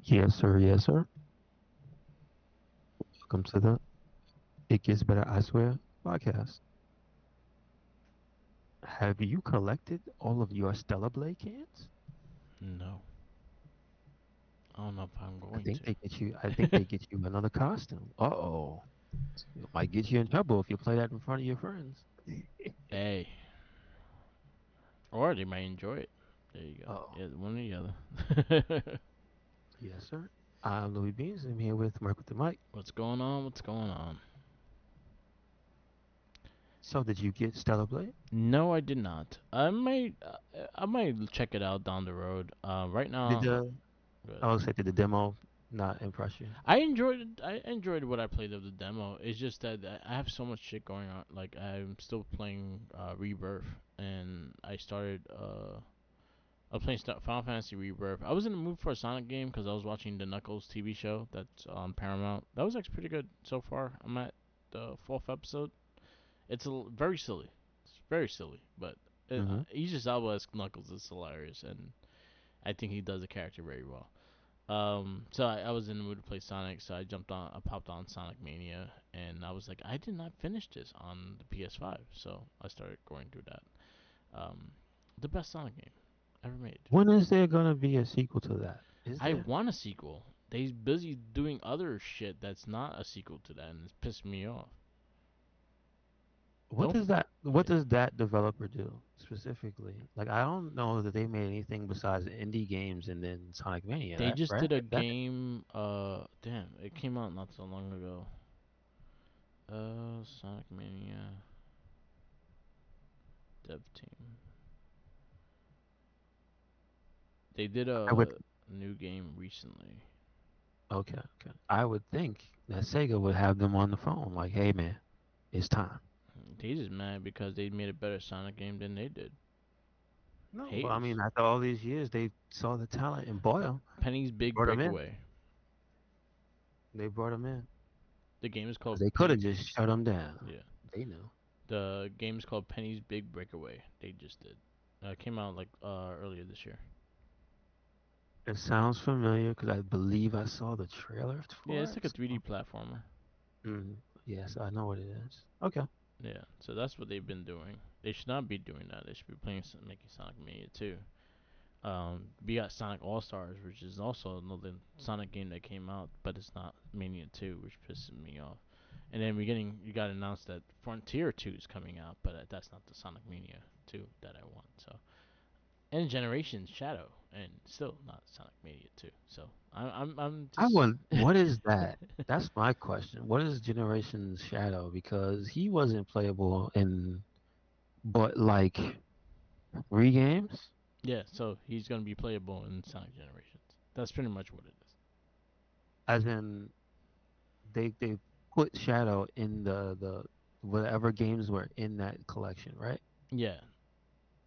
Yes, sir. Yes, sir. Welcome to the It Gets Better, I Swear podcast. Have you collected all of your Stella Blade cans? No, I don't know if I'm I going think they get you. I think to. they get you another costume. Uh-oh. It might get you in trouble if you play that in front of your friends. Hey, or they might enjoy it. There you go. Oh, Yeah, one or the other. yes, sir. I'm Louis Beans. I'm here with Mark with the mic. What's going on? What's going on? So, did you get Stella Blade? No, I did not. I might check it out down the road. Right Did now, the good. I would say did the demo not impress you? I enjoyed it. I enjoyed what I played of the demo. It's just that I have so much shit going on. Like I'm still playing Rebirth, and I was playing Final Fantasy Rebirth. I was in the mood for a Sonic game because I was watching the Knuckles TV show that's on Paramount. That was actually pretty good so far. I'm at the fourth episode. It's very silly. It's very silly, but Mm-hmm. Idris Elba as Knuckles is hilarious, and I think he does the character very well. So I was in the mood to play Sonic, so I popped on Sonic Mania, and I was like, I did not finish this on the PS5, so I started going through that. Um, the best Sonic game ever made. When is there gonna be a sequel to that? Is I there? want a sequel. They's busy doing other shit that's not a sequel to that, and it's pissing me off. What Don't. does that what Yeah. does that developer do specifically? Like I don't know that they made anything besides indie games and then Sonic Mania, They that just right? did a That game. Damn, it came out not so long ago. Sonic Mania dev team. They did I would a new game recently. okay, okay. I would think that Sega would have them on the phone like, "Hey man, it's time." They just mad because they made a better Sonic game than they did. No, but I mean, Haters. after all these years, they saw the talent and bought him. Penny's They Big brought him in. Breakaway. They brought him in. The game is 'Cause called they could have Penny. just shut him down. Yeah. They knew. The game is called Penny's Big Breakaway. They just did. Came out like earlier this year. It sounds familiar because I believe I saw the trailer Yeah, for it's it. like a 3D So, platformer. yes, I know what it is. Okay. Yeah, so that's what they've been doing. They should not be doing that. They should be making Sonic Mania too. We got Sonic All Stars, which is also another Sonic game that came out, but it's not Mania 2, which pisses me off. And then you got announced that Frontier 2 is coming out, but that's not the Sonic Mania 2 that I want. So, and Generations Shadow, and still not Sonic Mania 2. So I'm I just. want. What is that? That's my question. What is Generation Shadow? Because he wasn't playable in, but like three games. Yeah, so he's gonna be playable in Sonic Generations. That's pretty much what it is. As in, they put Shadow in the whatever games were in that collection, right? Yeah,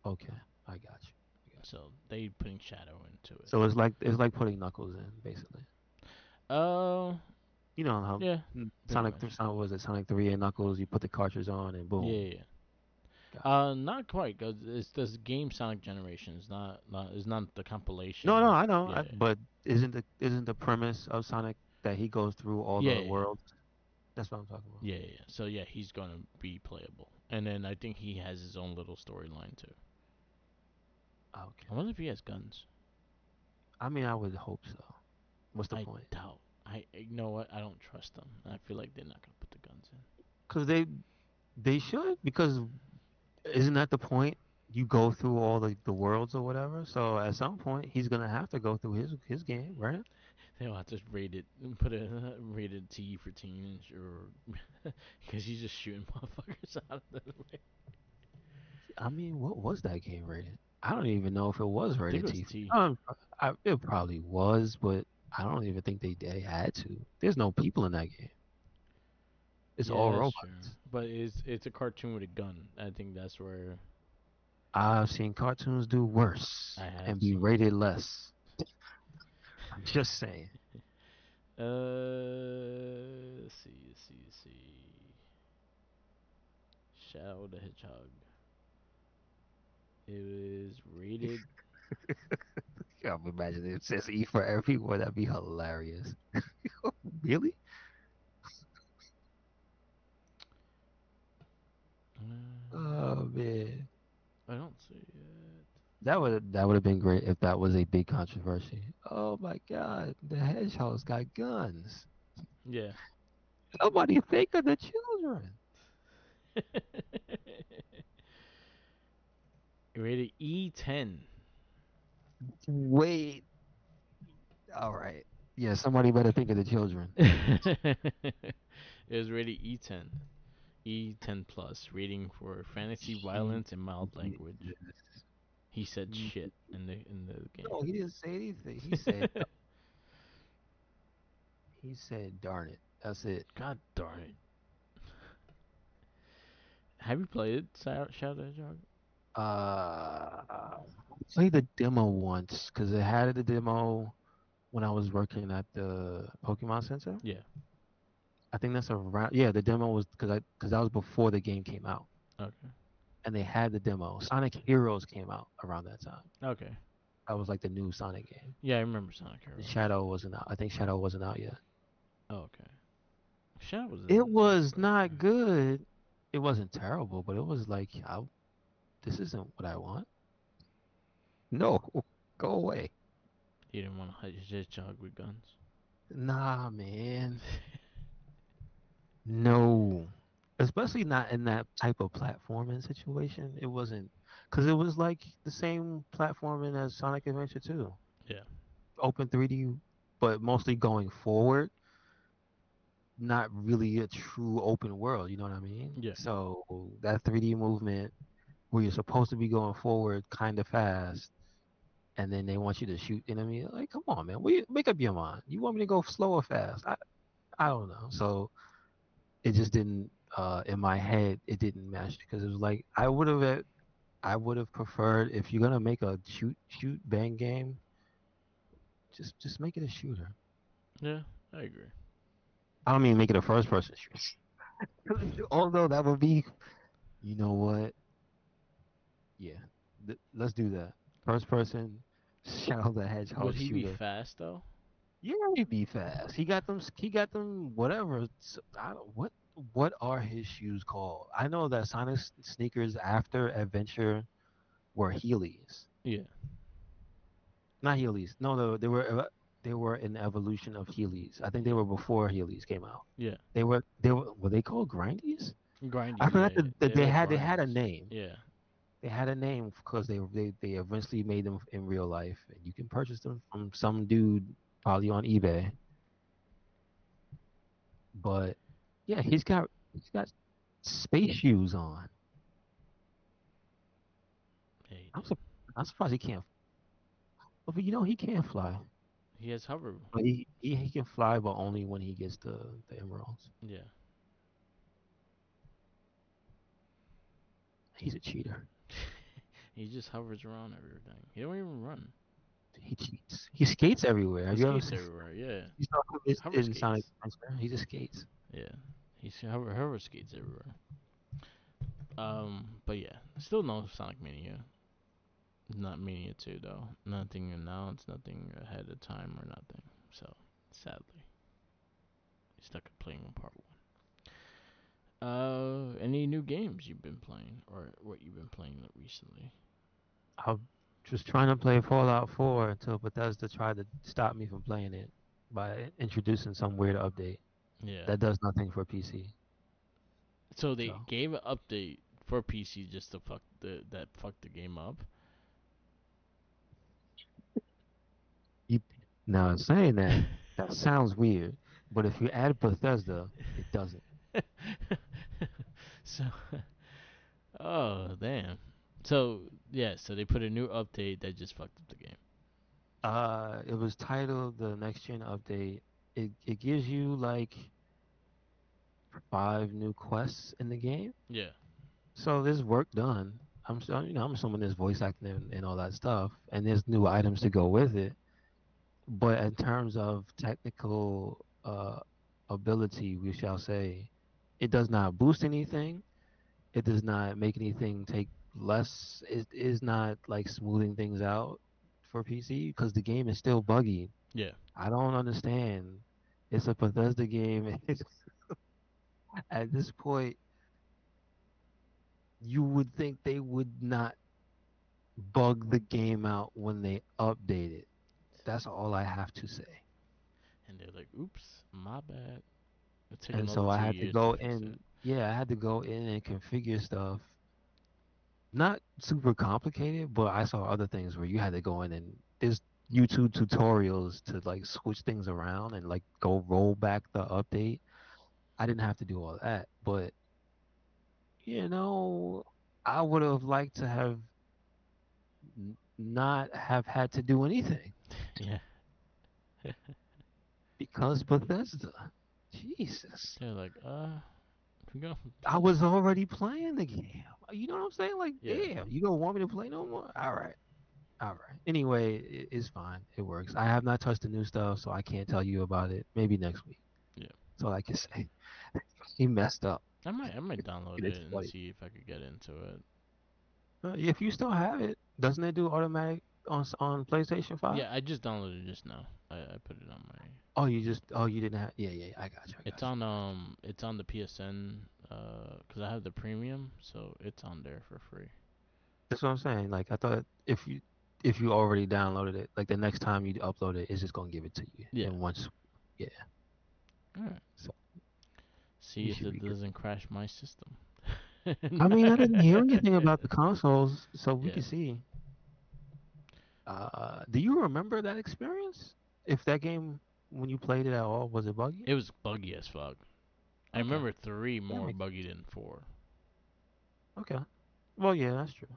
Okay, I got you. I got you. so they putting Shadow into it. So it's like putting Knuckles in, basically. Uh, You know how yeah, pretty Sonic 3, much. was it Sonic 3 and Knuckles? You put the cartridge on and Yeah, boom, yeah, yeah. got you. Not quite, cause it's this game Sonic Generations, it's not the compilation No, no, of. I know. Yeah, But isn't the premise of Sonic that he goes through all yeah, the yeah, worlds? That's what I'm talking about. yeah, yeah, yeah. So yeah, he's gonna be playable, and then I think he has his own little storyline too. Okay. I wonder if he has guns. I mean, I would hope so. What's the I point? doubt. You know what? I don't trust them. I feel like they're not gonna put the guns in. Because they should. Because isn't that the point? You go through all the worlds or whatever. So at some point, he's gonna have to go through his game, right? They'll have to rate it, put a rated T for teenage, or because he's just shooting motherfuckers out of the way. I mean, what was that game rated? I don't even know if it was I think rated it was T. T. It probably was, but I don't even think they had to. There's no people in that game. It's Yeah, all that's true. robots. But it's a cartoon with a gun. I think that's where I've seen cartoons do worse I have and be seen. rated less. I'm just saying. Let's see, let's see, let's see. Shadow the Hedgehog. It was rated. I'm imagining it says E for everyone. That'd be hilarious. Really? Oh man, I don't see it. that would have been great if that was a big controversy. Oh my God, the hedgehogs got guns. Yeah. Somebody think of the children. Rated E10. Wait. All right. Yeah, somebody better think of the children. It was rated E10. E10 plus, rating for fantasy violence and mild language. Jesus. He said Mm, shit in the game. No, he didn't say anything. He said, darn it. That's it. God darn it. Have you played it, Shadow the Hedgehog? I played the demo once because it had the demo when I was working at the Pokemon Center. Yeah. I think that's around. Yeah, the demo was because that was before the game came out, Okay. and they had the demo. Sonic Heroes came out around that time. Okay. That was like the new Sonic game. Yeah, I remember Sonic And Heroes. Shadow wasn't out. I think Shadow wasn't out yet. Oh, okay. Shadow It wasn't was that not bad. good. It wasn't terrible, but it was like, this isn't what I want. No, go away. You didn't want to hedgehog with guns. Nah, man. No. Especially not in that type of platforming situation. It wasn't, because it was like the same platforming as Sonic Adventure 2. Yeah. Open 3D, but mostly going forward, not really a true open world, you know what I mean? Yeah. So that 3D movement where you're supposed to be going forward kind of fast, and then they want you to shoot enemy. Like, come on, man, make up your mind. You want me to go slow or fast? I don't know. So it just didn't. In my head, it didn't match because it was like I would have preferred if you're gonna make a shoot bang game, just make it a shooter. Yeah. I agree. I don't mean make it a first person shooter. Although that would be, you know what? Yeah, let's do that. First person, Shadow the Would Hedgehog he be shooter. fast though? Yeah, he'd be fast. He got them. He got them. Whatever. I don't, what are his shoes called? I know that Sonic sneakers after Adventure were Heelys, Yeah. not Heelys. No, no, they were an evolution of Heelys. I think they were before Heelys came out. Yeah. Were they called Grindies? Grindy. I forgot Yeah. that They they like had a grinds. name. Yeah. They had a name because they eventually made them in real life, and you can purchase them from some dude probably on eBay. But yeah, he's got space shoes on. Yeah. He I'm did. sur- I'm surprised he can't. But he can't fly. He has hover. But he can fly, but only when he gets the emeralds. Yeah. He's a cheater. He just hovers around everything. He don't even run. He cheats. He skates everywhere. He Have you ever skates seen? everywhere. Yeah. You saw him Hover in Sonic skates. Adventure? He just skates. Yeah. He's hover skates everywhere. But yeah, still no Sonic Mania. Not Mania 2 though. Nothing announced, nothing ahead of time or nothing. So sadly, stuck at playing part one. Any new games you've been playing or what you've been playing recently? I was trying to play Fallout 4 until Bethesda tried to stop me from playing it by introducing some weird update Yeah. that does nothing for PC. So they So gave an update for PC just to fuck the game up. you now saying that sounds weird, but if you add Bethesda, it doesn't. So, oh damn. So yeah, so they put a new update that just fucked up the game. It was titled the next gen update. It gives you like 5 new quests in the game. Yeah. So there's work done. I'm assuming there's voice acting and all that stuff, and there's new items to go with it. But in terms of technical ability, we shall say, it does not boost anything. It does not make anything take less. It is not like smoothing things out for PC because the game is still buggy. Yeah. I don't understand. It's a Bethesda game. At this point, you would think they would not bug the game out when they update it. That's all I have to say. And they're like, "Oops, my bad." It took And another so I two had to years to go fix it. in. Yeah, I had to go in and configure stuff. Not super complicated, but I saw other things where you had to go in and there's YouTube tutorials to like switch things around and like go roll back the update. I didn't have to do all that, but you know, I would have liked to have not have had to do anything Yeah. because Bethesda. Jesus. They're like, we're gonna I finish. was already playing the game. You know what I'm saying? Like, Yeah. damn, you don't want me to play no more? All right. All right. Anyway, it's fine. It works. I have not touched the new stuff, so I can't tell you about it. Maybe next week. Yeah. That's all I can say. He messed up. I might download It's it and funny. see if I could get into it. If you still have it, doesn't it do automatic on PlayStation 5? Yeah, I just downloaded it just now. I put it on my. Oh, you didn't have. Yeah, yeah. I got you. I It's got you. on the PSN 'cause I have the premium, so it's on there for free. That's what I'm saying. Like I thought if you already downloaded it, like the next time you upload it, it's just gonna give it to you. Yeah. And once, yeah. All right. So See you if should it be good. doesn't crash my system. I mean, I didn't hear anything about the consoles, so we Yeah. can see. Do you remember that experience? If that game, when you played it at all, was it buggy? It was buggy as fuck. I Okay, remember 3 that more makes buggy than 4. okay. Well, yeah, that's true.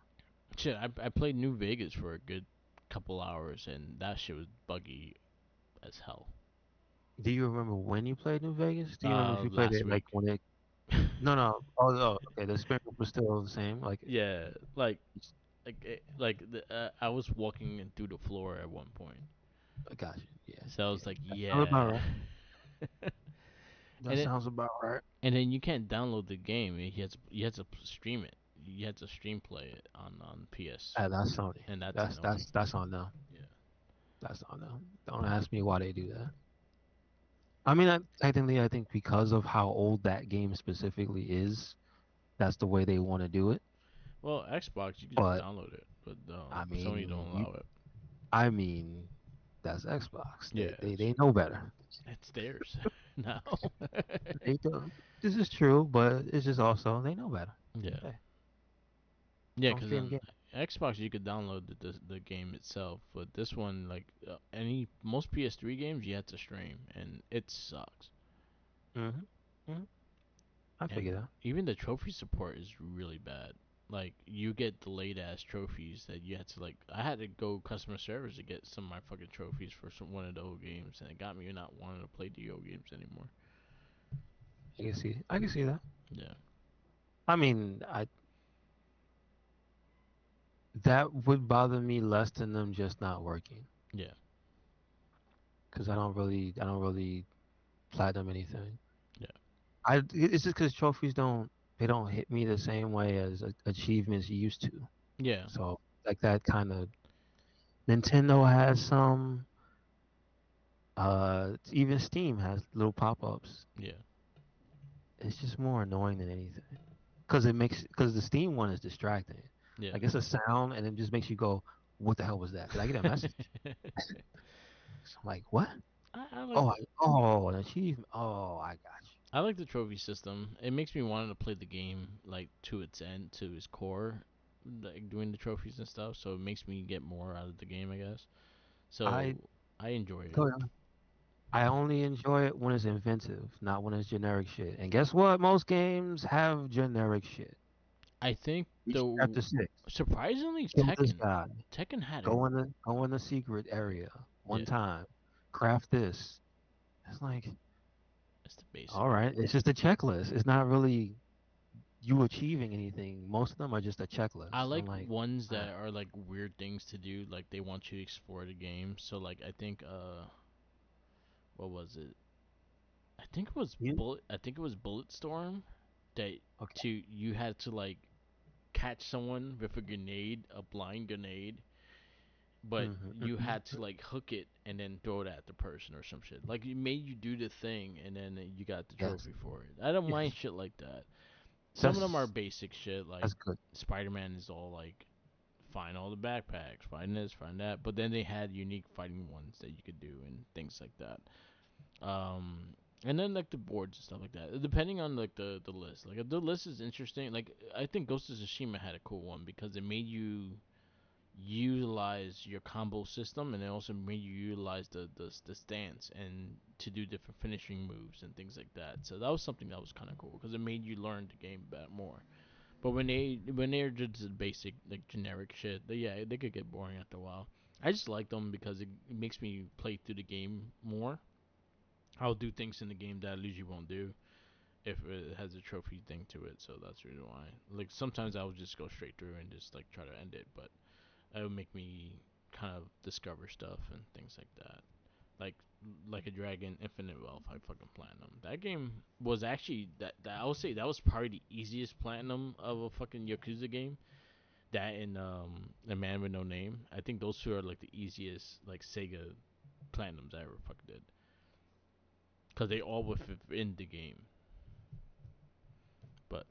Shit, I played New Vegas for a good couple hours, and that shit was buggy as hell. Do you remember when you played New Vegas? Do you remember if you played Last it like week. when it? No, no. Oh, oh, okay. The experience was still the same. Like, Yeah, I was walking through the floor at one point, I got you. Yeah, so I yeah. was like, That sounds about yeah. right. and That then sounds about right. and then you can't download the game. You had to stream it. You had to stream play it on PS, That's Sony. and that's annoying. That's on them. Yeah. That's on them. Don't ask me why they do that. I mean, technically, I think because of how old that game specifically is, that's the way they want to do it. Well, Xbox you can just But download it, but I Sony don't mean, allow it. I mean, that's Xbox. Yeah, They know better. it's theirs now. They do. This is true, but it's just also they know better. Yeah. Hey, Yeah, don't because stream on game. Xbox you could download the game itself, but this one, like any most PS3 games, you have to stream, and it sucks. Mhm. Mhm. I figure And that. even the trophy support is really bad. Like you get delayed ass trophies that you had to like. I had to go customer service to get some of my fucking trophies for one of the old games, and it got me not wanting to play the old games anymore. I can see. I can see that. Yeah, I mean, I that would bother me less than them just not working. yeah, Because I don't really platinum anything. yeah, It's just because trophies they don't hit me the same way as achievements used to. yeah, So like that kind of Nintendo has some. Even Steam has little pop-ups. yeah, It's just more annoying than anything. Because the Steam one is distracting. yeah. Like it's a sound and it just makes you go, "What the hell was that? Did I get a message?" So I'm like, "What? I like An achievement. Oh, I got you." I like the trophy system. It makes me want to play the game like to its end, to its core, like doing the trophies and stuff. So it makes me get more out of the game, I guess. I So I enjoy it. go ahead. I only enjoy it when it's inventive, not when it's generic shit. And guess what? Most games have generic shit. I think Each the chapter 6. surprisingly Kill this Tekken, guy. Tekken had a Go in the secret area one yeah. time. Craft this. It's like, It's the basic. all right, it's just a checklist. It's not really you achieving anything. Most of them are just a I checklist. I'm like like, ones ah, that are like weird things to do, like they want you to explore the game. So like I think what was it? you I think it was Bulletstorm that okay? you had to like catch someone with a grenade, a blind grenade, but you Mm-hmm. had to like hook it and then throw it at the person or some shit. Like it made you do the thing and then you got the Yes. trophy for it. I don't Yes. mind shit like that. Some of them are That's basic shit, like that's good. Spider-Man is all like find all the backpacks, find this, find that. But then they had unique fighting ones that you could do and things like that. And then like the boards and stuff like that. Depending on like the list. Like if the list is interesting, like I think Ghost of Tsushima had a cool one because it made you utilize your combo system and it also made you utilize the stance and to do different finishing moves and things like that. So that was something that was kind of cool because it made you learn the game a bit more. But when they're just basic like generic shit, yeah, they could get boring after a while. I just like them because it makes me play through the game more. I'll do things in the game that I usually won't do if it has a trophy thing to it. So that's the reason why. Like sometimes I would just go straight through and just like try to end it, but it would make me kind of discover stuff and things like that. Like like a Dragon Infinite Wealth, I fucking platinum. That game was actually that I would say that was probably the easiest platinum of a fucking Yakuza game. That and A Man with No Name. I think those two are like the easiest like Sega platinums I ever fucking did. Cause they all were in the game. But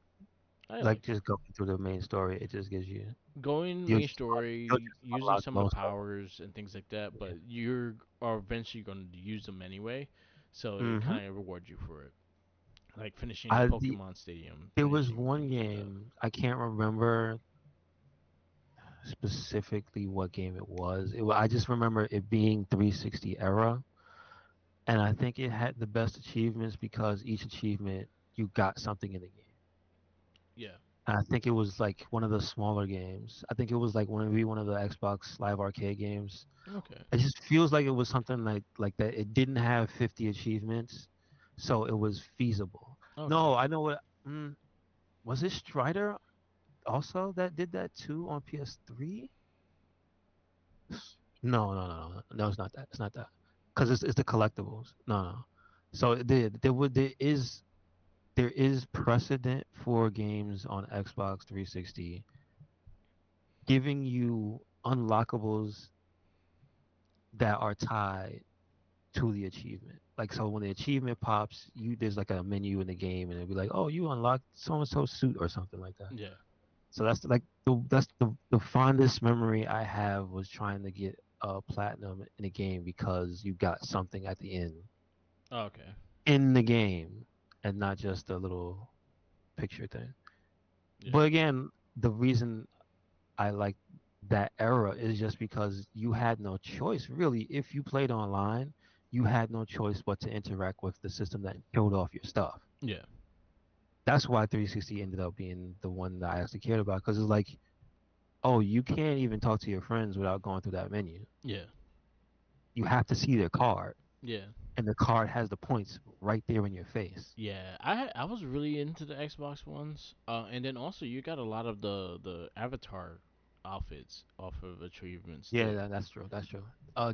I Like like it. just going through the main story, it just gives you Going you'll main just, you'll story, just using unlock some of the most of powers and things like that, it. but you are eventually going to use them anyway, so Yeah. it Mm-hmm. kind of rewards you for it. Like finishing the I Pokemon Stadium, There was finishing one things like that. game I can't remember specifically what game it was. I just remember it being 360 era, and I think it had the best achievements because each achievement you got something in the game. Yeah. And I think it was like one of the smaller games. I think it was like maybe one of the Xbox Live Arcade games. Okay. It just feels like it was something like that. It didn't have 50 achievements, so it was feasible. Okay. No, I know what. Was it Strider also that did that too on PS3? No. It's not that. It's not that. Because it's the collectibles. No. So there is precedent for games on Xbox 360 giving you unlockables that are tied to the achievement. Like so when the achievement pops, there's like a menu in the game and it'll be like, oh, you unlocked so and so suit or something like that. Yeah. So that's the fondest memory I have was trying to get platinum in a game because you got something at the end Okay. in the game and not just a little picture thing. Yeah. But again, the reason I like that era is just because you had no choice really. If you played online, you had no choice but to interact with the system that killed off your stuff. Yeah. That's why 360 ended up being the one that I actually cared about because it's like, oh, you can't even talk to your friends without going through that menu. Yeah. You have to see their card, Yeah. and the card has the points right there in your face. Yeah. I was really into the Xbox ones. And then also you got a lot of the Avatar outfits off of achievements Yeah, too. that's true. That's true.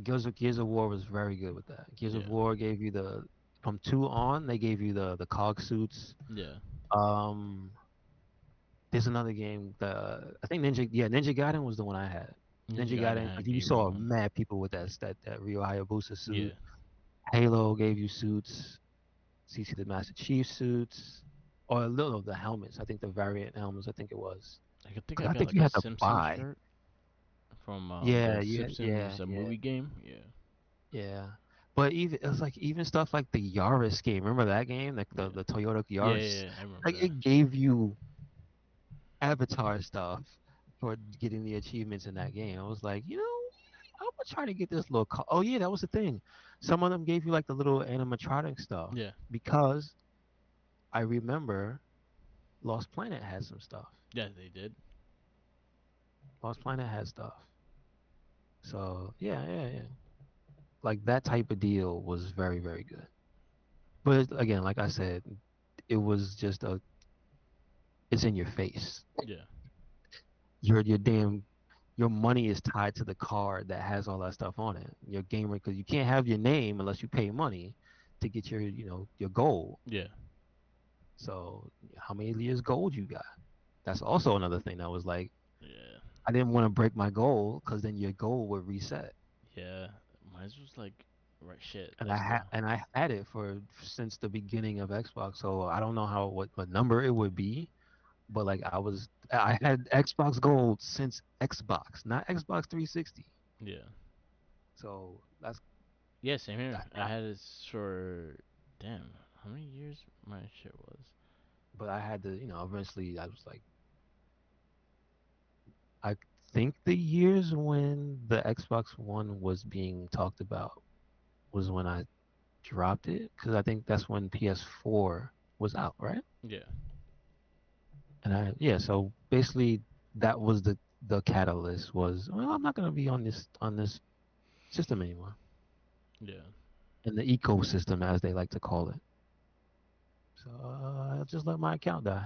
Gears of War was very good with that. Gears of Yeah. War gave you the from two on. They gave you the cog suits. Yeah. Um, there's another game. I think Ninja Gaiden was the one I had. Ninja Ninja Gaiden Gaiden. had You gave me saw one. mad people with that Rio Hayabusa Yeah. suit. Halo gave you suits. CC the Master Chief suits, or a little of the helmets. I think the variant helmets. I think it was. I could think Cause I I got think like you a had to Simpsons buy. shirt from Yeah, the yeah, Simpsons yeah, movie game. Yeah. yeah. But even it was like even stuff like the Yaris game. Remember that game, like Yeah. the Toyota Yeah. Yaris. Yeah. I remember Like that. it gave you avatar stuff for getting the achievements in that game. I was like, I'm gonna try to get this little. Oh yeah, that was the thing. Some of them gave you like the little animatronic stuff Yeah. because I remember Lost Planet had some stuff. Yeah, they did. Lost Planet had stuff. So yeah. Like that type of deal was very, very good. But again, like I said, it was just it's in your face. Yeah. Your damn your money is tied to the card that has all that stuff on it. Your gamer because you can't have your name unless you pay money to get your gold. Yeah. So how many years gold you got? That's also another thing that was like Yeah. I didn't want to break my goal because then your goal would reset. Yeah, mine was like, right, shit. And Let's go. I had it for since the beginning of Xbox. So I don't know what number it would be, but like I had Xbox Gold since Xbox, not Xbox 360. Yeah. So that's Yeah, same here. I I- had it for, damn, how many years my shit was? but I had to, eventually I was like I think the years when the Xbox One was being talked about was when I dropped it because I think that's when PS4 was out, right? Yeah. And yeah, so basically that was the catalyst was, well, I'm not gonna be on this system anymore, Yeah. in the ecosystem as they like to call it. So I just let my account die.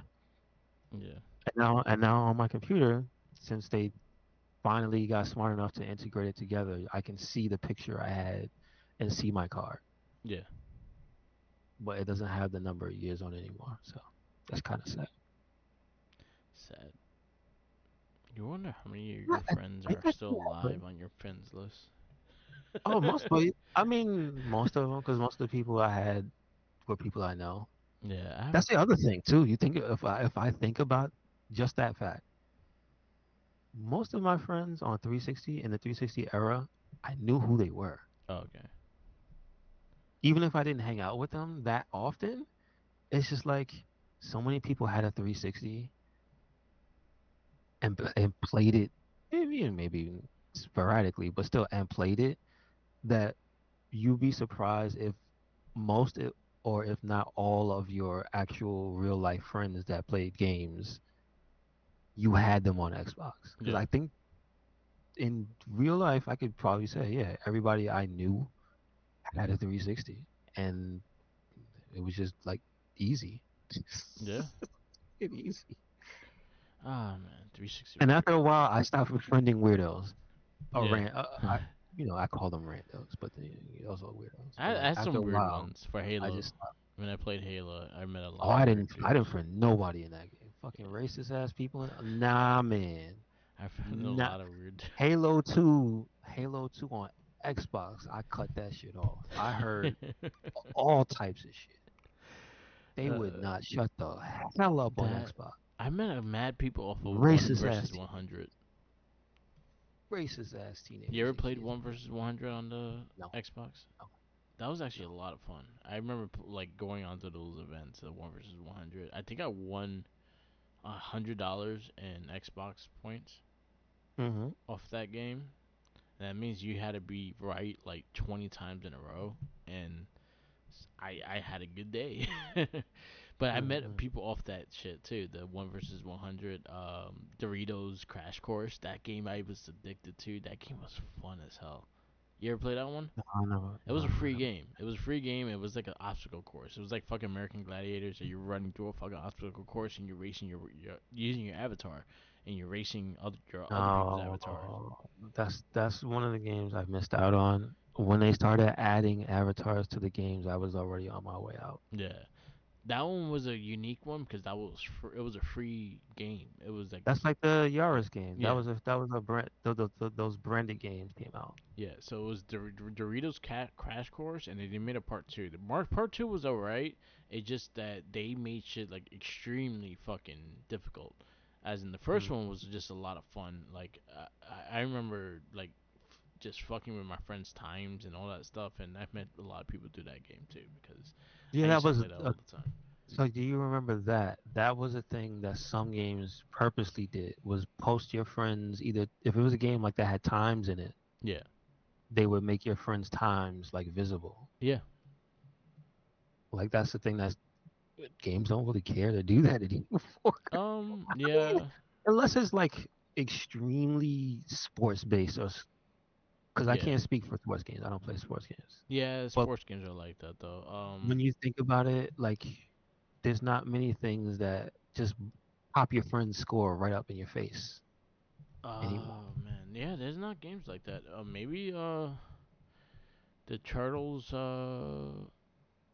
Yeah. And now on my computer, since they finally got smart enough to integrate it together, I can see the picture I had and see my card, Yeah. but it doesn't have the number of years on it anymore. So that's kind of sad. Sad. You wonder how many of Not, your friends ain't are that still too bad? alive on your friends list. Oh, I mean, most of them, because most of the people I had were people I know. Yeah, I have a That's the other thing too. You think if I think about just that fact, most of my friends on 360 in the 360 era, I knew who they were. oh, okay. Even if I didn't hang out with them that often, it's just like so many people had a 360 and played it, maybe sporadically, but still and played it. That you'd be surprised if most or if not all of your actual real life friends that played games, you had them on Xbox. Because Yeah. I think in real life, I could probably say, yeah, everybody I knew had a 360, and it was just like easy. Yeah. It easy. Ah, man, 360 And was after great. a while, I stopped befriending weirdos. Or Yeah. I call them randos, but they also weirdos. But I like had after a some weird while, ones for I Halo. just stopped. When I played Halo, I met a Oh, lot of weird I didn't dudes. friend nobody in that game. Fucking racist ass people. Nah, man. I found a Nah. lot of weird. Halo 2 on Xbox. I cut that shit off. I heard all types of shit. They would uh, not shut the hell up on that Xbox. I met a mad people off of one Racist ass versus teenagers. 100. Racist ass You teenagers ever and played kids. one versus 100 on the No, Xbox? no, That was actually no. a lot of fun. I remember like going onto those events, the one versus 100. I think I won $100 in Xbox points Mm-hmm. off that game. And that means you had to be right like 20 times in a row, and I had a good day. But I met Mm-hmm. people off that shit too. The one versus 100, Doritos Crash Course. That game I was addicted to. That game was fun as hell. You ever play that one? No, I never. It was a No, I free never. game. It was a free game. It was like an obstacle course. It was like fucking American Gladiators. So you're running through a fucking obstacle course and you're racing your using your avatar and you're racing your other people's avatars. No, that's one of the games I missed out on. When they started adding avatars to the games, I was already on my way out. Yeah, that one was a unique one because it was a free game. It was like That's like the Yaris game. yeah, That was a brand. Those branded games came out. yeah. So it was Doritos Cat Crash Course, and they made a part two. The part two was alright. It's just that they made shit like extremely fucking difficult. As in the first one Mm. was just a lot of fun. Like I remember like just fucking with my friends' times and all that stuff, and I've met a lot of people do that game too because I Yeah, used that to was. play that all the time. So do you remember that? That was a thing that some games purposely did. Was post your friends either if it was a game like that had times in it, Yeah, they would make your friends' times like visible. yeah. Like that's the thing that's games don't really care to do that anymore. I mean, Yeah, unless it's like extremely sports based or because I yeah. can't speak for sports games. I don't play sports games. Yeah, But sports games are like that though. when you think about it, like there's not many things that just pop your friend's score right up in your face anymore. Oh man, yeah, there's not games like that. Maybe the Turtles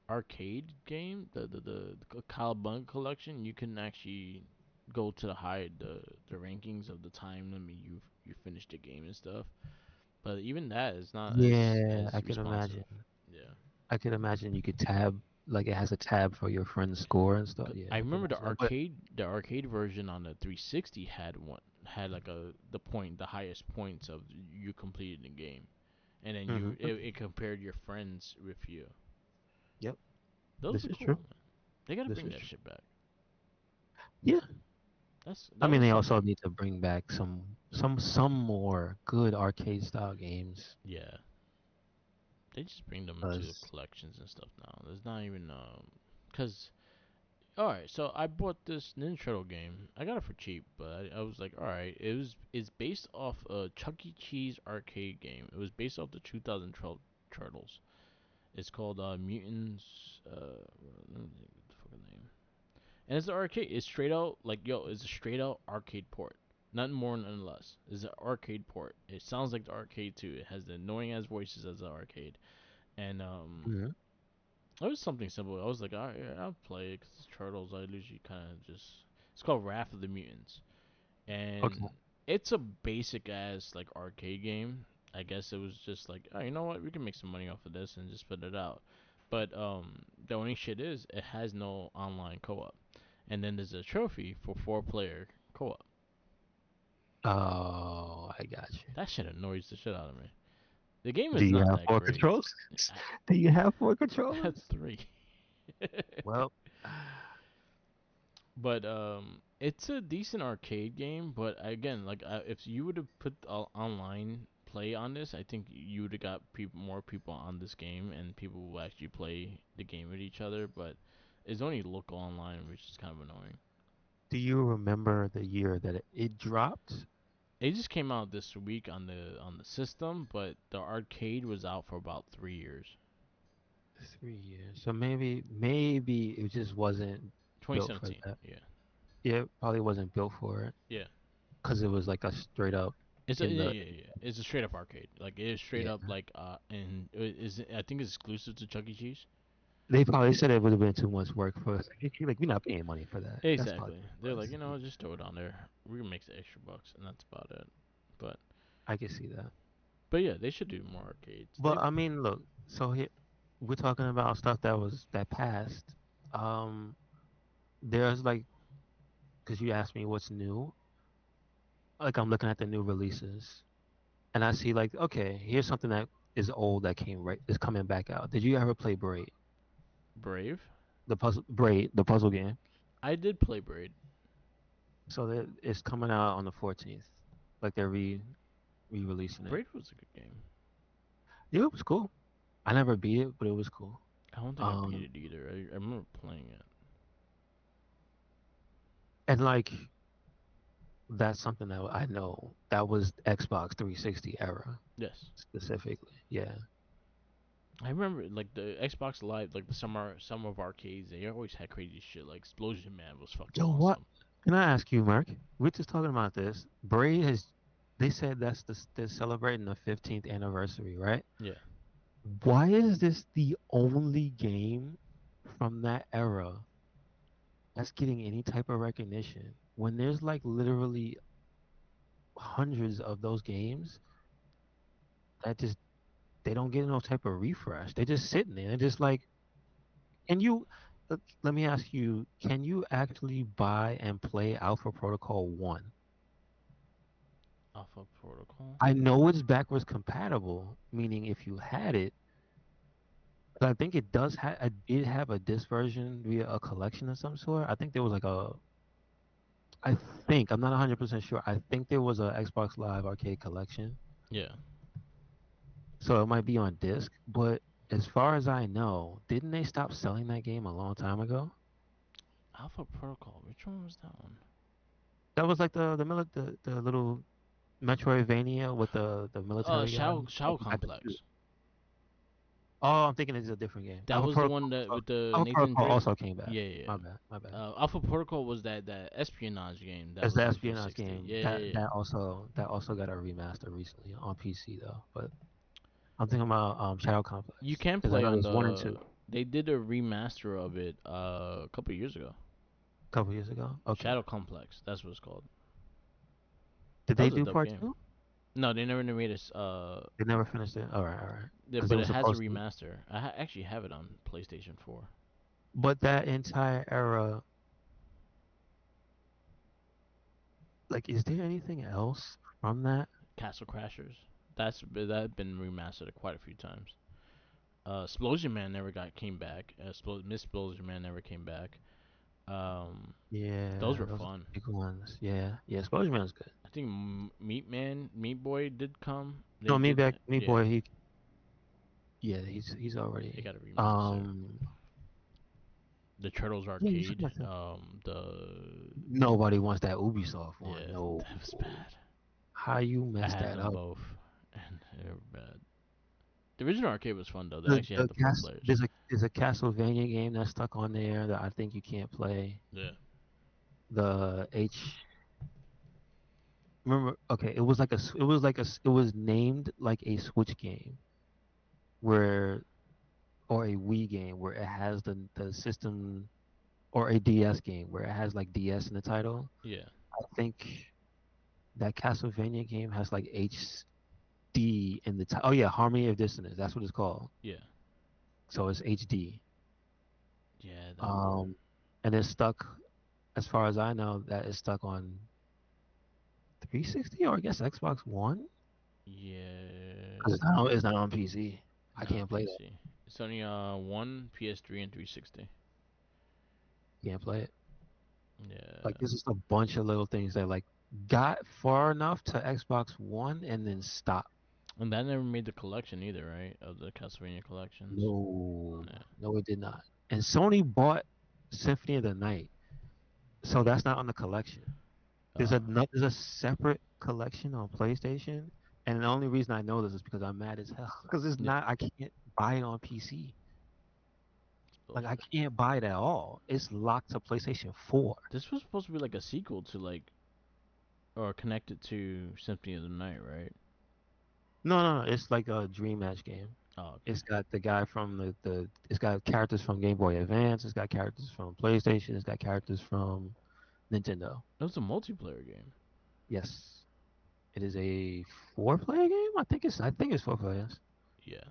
arcade game, the Cowabunga collection. You can actually go to the rankings of the time limit you finish the game and stuff. But even that is not Yeah, as I could responsive. imagine. Yeah. I could imagine you could tab like it has a tab for your friend's score and stuff. Yeah, I I could remember imagine that. But the arcade version on the 360 had like the highest points of you completed the game, and then hmm it compared your friends with you. yep, Those this are is cool, true. man. They gotta This bring is that true. shit back. Yeah, I That mean was they also something. need to bring back some more good arcade style games. Yeah, they just bring them into the Cause collections and stuff now. There's not even cause all right. So I bought this Ninja Turtle game. I got it for cheap, but I was like, all right. It's based off a Chuck E. Cheese arcade game. It was based off the 2012 Turtles. It's called Mutants. Let me think of the fucking name. And it's an arcade. It's straight out like yo. It's a straight out arcade port. Nothing more, nothing less. It's an arcade port. It sounds like the arcade too. It has the annoying ass voices as the arcade. And mhm. it was something simple. I was like, alright, yeah, I'll play it 'cause it's turtles. I usually kind of just. It's called Wrath of the Mutants, Okay. and it's a basic ass like arcade game. I guess it was just like, oh, you know what? We can make some money off of this and just put it out. But the only shit is it has no online co-op, and then there's a trophy for 4 player co-op. Oh, I got you. That shit annoys the shit out of me. The game Do is you not have that four great. controls? I, Do you have four I had controllers? 3. Well, But it's a decent arcade game. But again, like if you would have put online play on this, I think you would have got more people on this game, and people will actually play the game with each other. But it's only local online, which is kind of annoying. do you remember the year that it dropped? It just came out this week on the system, but the arcade was out for about 3 years. 3 years. So maybe it just wasn't built for 2017. that. Yeah, Yeah, it probably wasn't built for it yeah. because it was like a straight up It's a in yeah, the yeah, yeah. It's a straight up arcade. Like it is straight yeah. up like and it is I think it's exclusive to Chuck E. Cheese. They probably said it would have been too much work for us. Like we're not paying money for that. That's probably Exactly. what They're it like, was. just throw it on there. We can make the extra bucks, and that's about it. But I can see that. but yeah, they should do more arcades. But I mean, look. So here we're talking about stuff that passed. Um, there's like because you asked me what's new. Like I'm looking at the new releases, and I see like okay, here's something that is old that came right is coming back out. Did you ever play Braid? Brave. The puzzle game. I did play Braid. So it's coming out on the 14th. Like they're re-releasing it. Braid was a good game. Yeah, it was cool. I never beat it, but it was cool. I don't think I beat Um, it either. I remember playing it. and like that's something that I know that was Xbox 360 era Yes, specifically. Yeah. I remember like the Xbox Live, like the summer of arcades. They always had crazy shit. Like Explosion Man was fucking Yo, what? awesome. Can I ask you, Mark? We're just talking about this. Braid has. They said they're celebrating the 15th anniversary, right? Yeah, Why is this the only game from that era that's getting any type of recognition when there's like literally hundreds of those games that just they don't get no type of refresh. They're just sitting there. They're just like, can you? Let me ask you, can you actually buy and play Alpha Protocol 1? Alpha Protocol. I know it's backwards compatible, meaning if you had it, but I think it does have. I did have a disc version via a collection of some sort. I think there was like a. I think I'm not 100% sure. I think there was a Xbox Live Arcade collection, Yeah, so it might be on disc. But as far as I know, didn't they stop selling that game a long time ago? Alpha Protocol. Which one was that one? That was like the little Metroidvania with the military guy. Shadow Back to shoot. Complex. Oh, I'm thinking it's a different game. That was the one that with the Alpha Nathan Protocol Drake. also came back. Yeah, yeah. My bad, my bad. Alpha Protocol was that espionage game that It's was the on the espionage 360. game Yeah, that yeah, yeah. that also got a remaster recently on PC though. But I'm thinking about Shadow You Complex can because I play know on there's one and the. two. They did a remaster of it a couple years ago. A couple years ago. Okay. Shadow Complex. That's what it's called. Did That they was a do dope part game. two? No, they never made it. They never finished it. All right, all right. Yeah, Because it but was it has a supposed to. remaster. I actually have it on PlayStation 4. But that entire era, like, is there anything else from that? Castle Crashers. That been remastered quite a few times. Explosion Man never got came back. Miss Explosion Man never came back. Um, those Yeah, were those are fun. big ones. Yeah, yeah. Explosion Man's good. I think Meat Boy did come. They No, me did, back, me yeah. boy. Yeah, he's They already. got a remaster. The Turtles Yeah, you should Arcade. watch that. The Nobody wants that Ubisoft one. yeah, No. that was bad. How you I messed had that them up? both, and they were bad. The original arcade was fun though. They actually had the four players. There's a Castlevania game that's stuck on there that I think you can't play. Yeah. The H remember okay, it was named like a Switch game where or a Wii game where it has the system or a DS game where it has like DS in the title. Yeah. I think that Castlevania game has like HD in the title. Oh yeah, Harmony of Dissonance. That's what it's called. Yeah. So it's HD. Yeah. That one. Um, and it's stuck. As far as I know, that is stuck on 360 or I guess Xbox One Yeah. because it's not on PC. I Not on can't play that. PC. It's only one PS3 and 360. Can't play it. Yeah. Like there's just a bunch of little things that like got far enough to Xbox One and then stopped. And that never made the collection either, right? Of the Castlevania collections. No, Yeah. no, it did not. And Sony bought Symphony of the Night, so that's not on the collection. Uh. There's a separate collection on PlayStation, and the only reason I know this is because I'm mad as hell because it's Yeah. not. I can't buy it on PC. Like I Bullshit. can't buy it at all. It's locked to PlayStation 4. This was supposed to be like a sequel to like, or connected to Symphony of the Night, right? No, it's like a Dream Match game. Oh, okay. It's got the guy from the it's got characters from Game Boy Advance, it's got characters from PlayStation, it's got characters from Nintendo. It was a multiplayer game. Yes. It is a four-player game? I think it's four players. Yeah.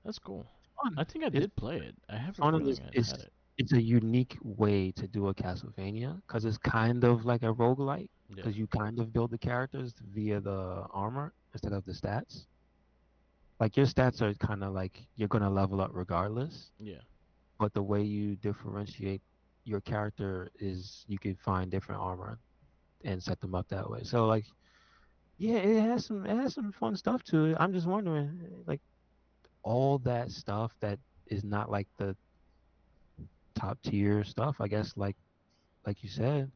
That's cool. Fun. I think I It's did play it. I have a fun and feeling I had it. it's a unique way to do a Castlevania because it's kind of like a roguelike Yeah. because you kind of build the characters via the armor instead of the stats. Like your stats are kind of like you're gonna level up regardless, Yeah. but the way you differentiate your character is you can find different armor and set them up that way. So like yeah, it has some fun stuff to it. I'm just wondering like all that stuff that is not like the top tier stuff, I guess like you said,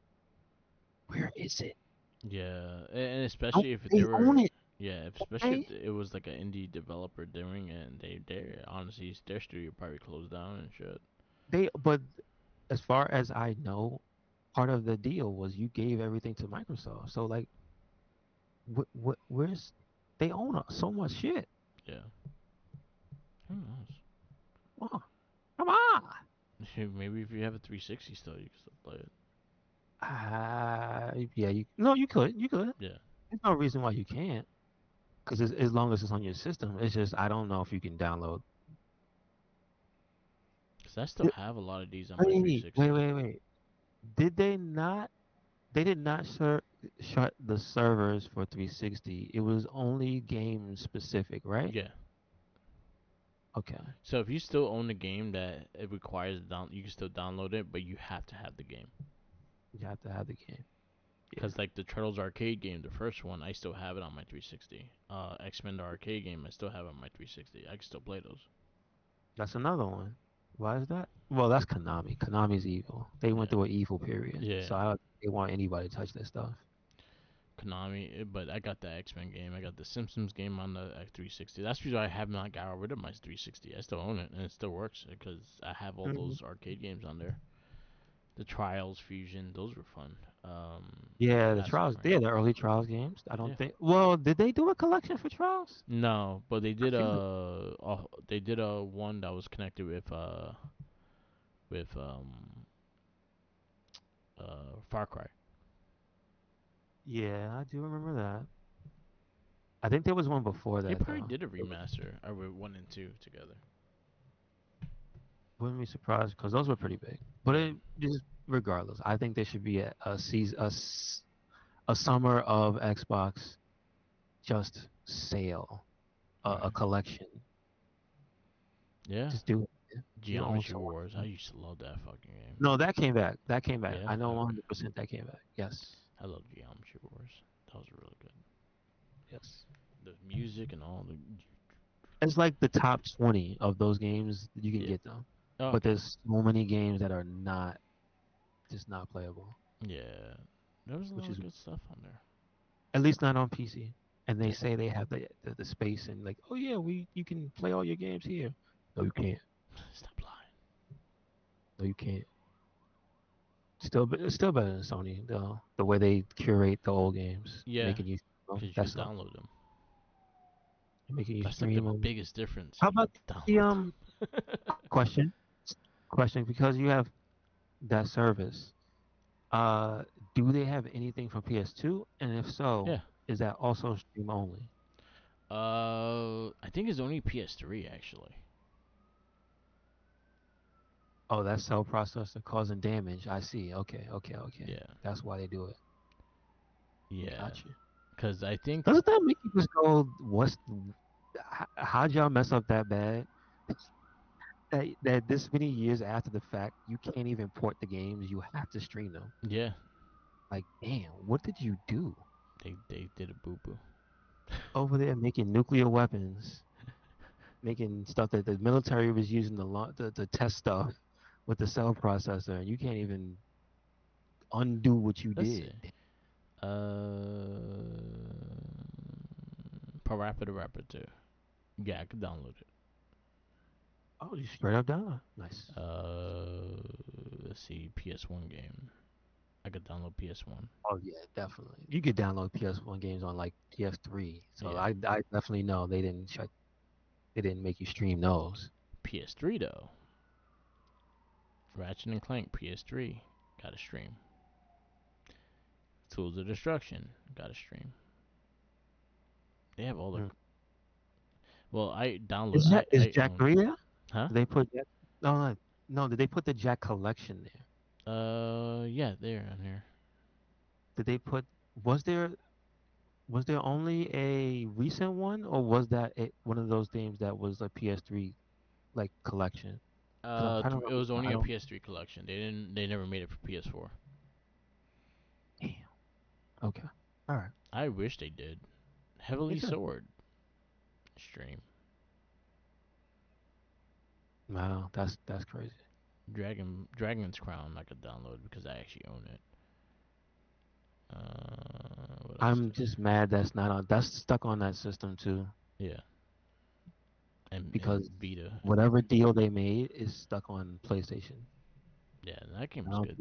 where is it? Yeah, and Don't especially if they there own were, it? yeah, especially Okay? if it was like an indie developer doing it, and they honestly their studio probably closed down and shit. But as far as I know, part of the deal was you gave everything to Microsoft. So like where's they own so much shit. Yeah, who knows? Oh, come on. Maybe if you have a 360 still, you can still play it. Yeah, you could. Yeah, There's no reason why you can't. Because as long as it's on your system, it's just I don't know if you can download. because I still have a lot of these on my Wait, wait, 360. wait, wait. Did they not? They did not shut the servers for 360. It was only game specific, right? Yeah, Okay, so if you still own the game that it requires down, you can still download it, but you have to have the game. you have to have the game. Yeah, Because like the Turtles arcade game, the first one, I still have it on my 360. X-Men the arcade game, I still have it on my 360. I can still play those. that's another one. Why is that? Well, that's Konami. Konami's evil. They went Yeah, through an evil period, yeah. so I don't think they want anybody to touch their stuff. Konami, but I got the X-Men game. I got the Simpsons game on the 360. That's the reason I have not got rid of my 360. I still own it and it still works because I have all Mhm. those arcade games on there. The Trials Fusion, those were fun. Yeah, the Trials. Pacifier. Yeah, the early Trials games. I Yeah. don't think. Well, did they do a collection for Trials? No, but I feel like they did a one that was connected with Far Cry. Yeah, I do remember that. I think there was one before They that probably though. did a remaster. I with 1 and 2 together. Wouldn't be surprised because those were pretty big. But Yeah. it just regardless, I think there should be a season, a summer of Xbox just sale, a Right. collection. Yeah. Just do it. You own Geometry so Wars. I much. used to love that fucking game. No, that came back. That came back. Yeah. I know Okay. 100% that came back. Yes. I love Geometry Wars. That was really good. Yes. The music and all the. It's like the top 20 of those games you can Yeah. get them. Oh, But okay. there's so many games that are not just not playable, Yeah. There was a which lot is of good stuff on there. at least not on PC. And they Yeah. say they have the space and like, oh yeah, we you can play all your games here. No, you can't. Stop lying. No, you can't. It's still better than Sony. The way they curate the old games, Yeah. making you Because you that's could all. download them. Making you That's like the stream them. biggest difference. How You could about the download them. question question because you have that service. Uh, do they have anything for PS2? And if so, Yeah. is that also stream only? I think it's only PS3 actually. Oh, that cell processor causing damage. I see. Okay, okay, okay. Yeah. That's why they do it. Yeah. Gotcha. Because I think. Doesn't that make you just go, how'd y'all mess up that bad? That this many years after the fact, you can't even port the games. You have to stream them. Yeah. Like, damn, what did you do They did a boo boo. over there making nuclear weapons, making stuff that the military was using to test stuff with the cell processor, and you can't even undo what you Let's see. did. Parappa the Rapper 2. Yeah, I could download it. Oh, you straight up done. Nice. Let's see. PS1 game. I could download PS1. Oh yeah, definitely. You could download PS1 games on like PS3. So Yeah. I definitely know they didn't make you stream those. PS3 though. Ratchet and Clank PS3. Got to stream. Tools of Destruction. Got to stream. They have all the. Mm. Well, I download. Is I Jack is I Jack own. 3 there? Huh? Did they put Jack? No, no, no. Did they put the Jack collection there? Yeah, they're on here. Did they put? Was there was there only a recent one, or was that one of those games that was a PS3 like collection? Because I'm trying to It remember was the only a title. PS3 collection. They didn't. They never made it for PS4. Damn. Okay. All right. I wish they did. They Heavily should. Sword stream. Wow, that's crazy. Dragon's Crown. I could download because I actually own it. What else I'm did just mad that's not on. That's stuck on that system too, I? Yeah, and because Vita. whatever deal they made is stuck on PlayStation. Yeah, that game was Now good.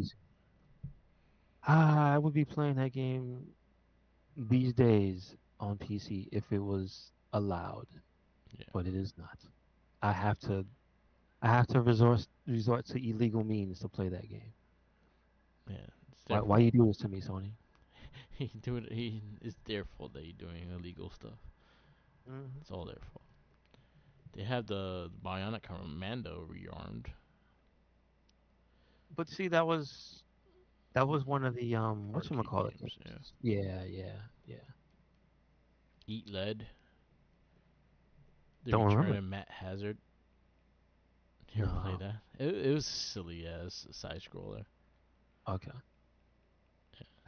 I would be playing that game these days on PC if it was allowed, Yeah, but it is not. I have to I have to resort to illegal means to play that game. yeah. It's their Why you fault. do this to me, Sony? He do it. It's their fault that you're doing illegal stuff. Hmm. It's all their fault. They have the Bionic Commando rearmed. But see, that was one of the Arcade whatchamacallit games. Yeah. games. Yeah, yeah, yeah. Eat Lead. The Don't Return remember. of Matt Hazard. You ever play No. that? It was silly as side scroller. Okay.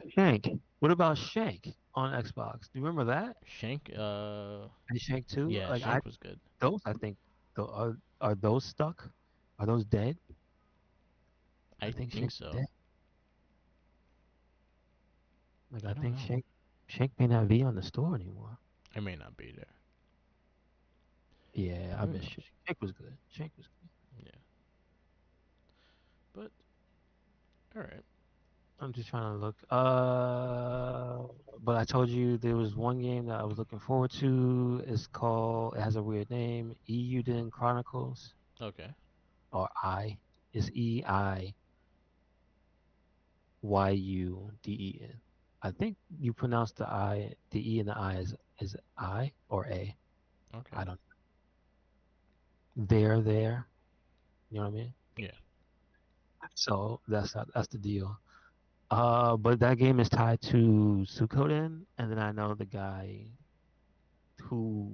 Shank. What about Shank on Xbox? Do you remember that? Shank. And Shank 2? Yeah, Like I Shank was good. those I think are those stuck? Are those dead? I I think think Shank is dead. so. Like I I don't think know. Shank may not be on the store anymore. I may not be there. Yeah, I Who miss knows? Shank. Shank was good. Shank was good. Yeah, but all right. I'm just trying to look. But I told you there was one game that I was looking forward to. It has a weird name, Euden Chronicles, Okay. or I. It's EI. Yuden. I think you pronounce the E and the I is I or A. Okay. I don't. There. You know what I mean? Yeah. So that's the deal. But that game is tied to Suikoden, and then I know the guy who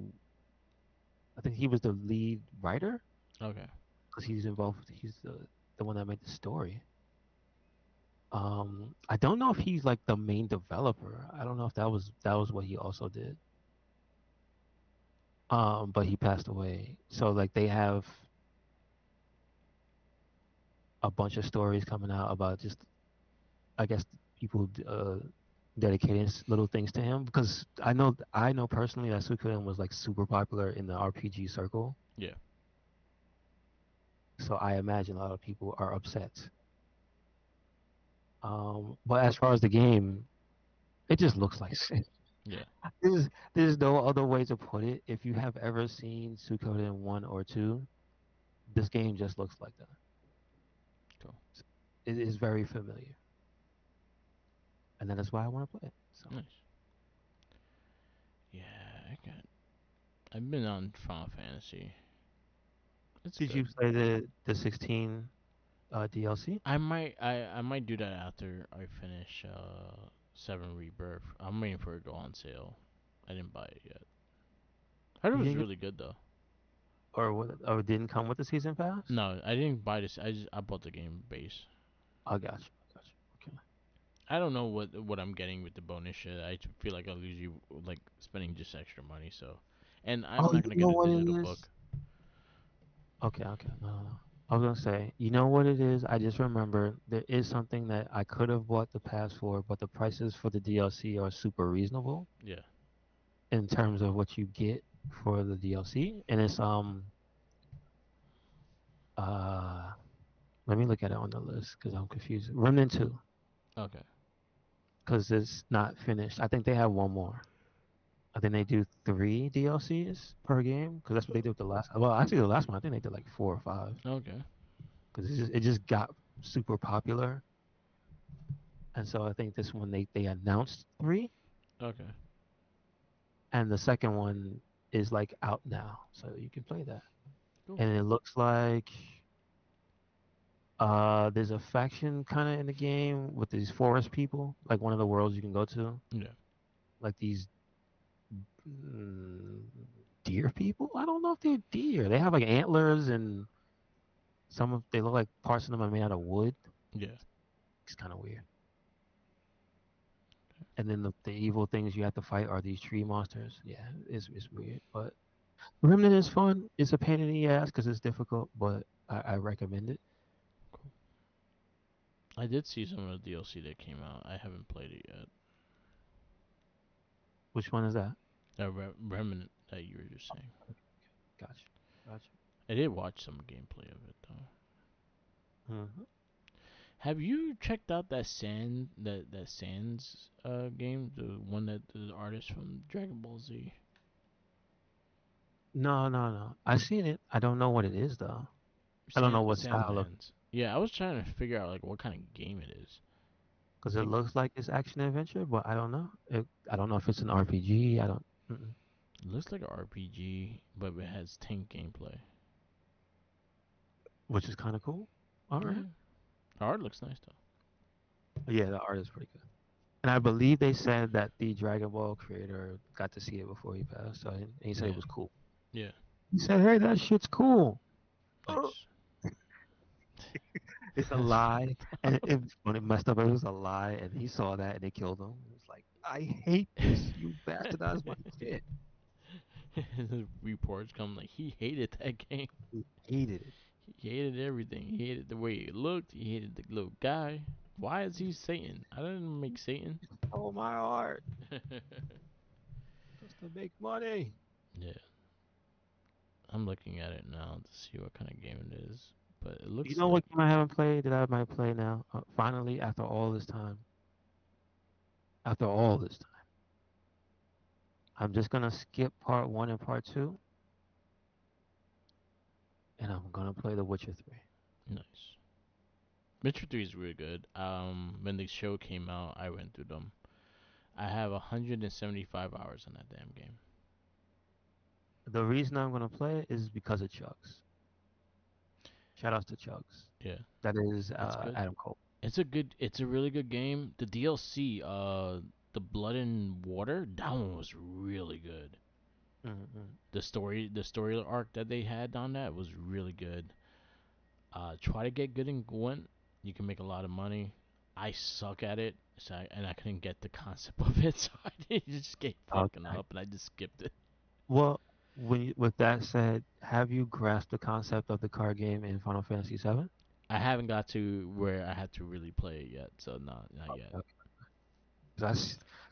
I think he was the lead writer Okay. because he's involved. He's the one that made the story. I don't know if he's like the main developer. I don't know if that was what he also did. But he passed away. So like they have a bunch of stories coming out about just I guess people dedicating little things to him because I know personally that Suikoden was like super popular in the RPG circle. Yeah. So I imagine a lot of people are upset. But as far as the game, it just looks like shit. Yeah. There's no other way to put it. If you have ever seen Suikoden 1 or 2, this game just looks like that. Cool. It is very familiar. And that is why I want to play it. So, Nice. Yeah. I got. I've been on Final Fantasy. It's did good. you play the 16 DLC? I might do that after I finish Seven Rebirth. I'm waiting for it to go on sale. I didn't buy it yet. I heard it You was didn't get, really good though. or it didn't come with the season pass? No, I didn't buy this. I bought the game base. I got you. I got you. Okay. I don't know what I'm getting with the bonus shit. I feel like I'll lose you like spending just extra money. So, and I'm Oh, not you gonna get know a what it digital is? book. Okay. No, no, no. I was gonna say, you know what it is? I just remember there is something that I could have bought the pass for, but the prices for the DLC are super reasonable Yeah. in terms of what you get for the DLC, and it's uh let me look at it on the list because I'm confused. Remnant 2, Okay. because it's not finished. I think they have one more. I think they do three DLCs per game because that's what they did with the last. Well, actually, the last one I think they did like four or five Okay. because it just got super popular, and so I think this one they announced three, Okay. and the second one is like out now, so you can play that. Cool. And it looks like there's a faction kind of in the game with these forest people, like one of the worlds you can go to, Yeah. like these mm, deer people. I don't know if they're deer. They have like antlers and they look like parts of them are made out of wood. Yeah. It's kind of weird. And then the evil things you have to fight are these tree monsters. Yeah, it's weird, but Remnant is fun. It's a pain in the ass because it's difficult, but I recommend it. Cool. I did see some of the DLC that came out. I haven't played it yet. Which one is that? That Remnant that you were just saying. Gotcha. Gotcha. I did watch some gameplay of it though. Hmm. Have you checked out that Sans game, the one that the artist from Dragon Ball Z? No, no, no. I've seen it. I don't know what it is though. I don't know what Sans style of Lands. Yeah, I was trying to figure out like what kind of game it is. because it Like looks like it's action adventure, but I don't know. I don't know if it's an RPG. I don't. Mm-mm. it looks like an RPG, but it has tank gameplay. Which is kind of cool. All right. Yeah, the art looks nice though. Yeah, the art is pretty good. And I believe they said that the Dragon Ball creator got to see it before he passed, so he said it Yeah, was cool. yeah, He said, "Hey, that shit's cool." nice. It's a lie, and when it messed up, it was a lie, and he saw that and they killed him. It was like, I hate this. You bastardized my shit. Reports come like he hated that game. He hated it. He hated everything. He hated the way it looked. He hated the little guy. Why is he Satan? I didn't make Satan. Oh my art, just to make money. Yeah, I'm looking at it now to see what kind of game it is. But it You looks know like what game I haven't played that I might play now? Finally, after all this time. After all this time, I'm just gonna skip part one and part two, and I'm gonna play The Witcher 3. nice. Witcher 3 is really good. When the show came out, I went through them. I have 175 hours on that damn game. The reason I'm gonna play it is because of Chugs. Shout outs to Chugs. Yeah, That is it's good. Adam Cole. It's a really good game. The DLC, the Blood and Water, that one was really good. Mm-hmm. The story arc that they had on that was really good. Try to get good in Gwent. You can make a lot of money. I suck at it, and I couldn't get the concept of it, so I just gave fucking Okay. up, and I just skipped it. Well, with that said, have you grasped the concept of the card game in Final Fantasy VII? I haven't got to where I had to really play it yet, so not yet.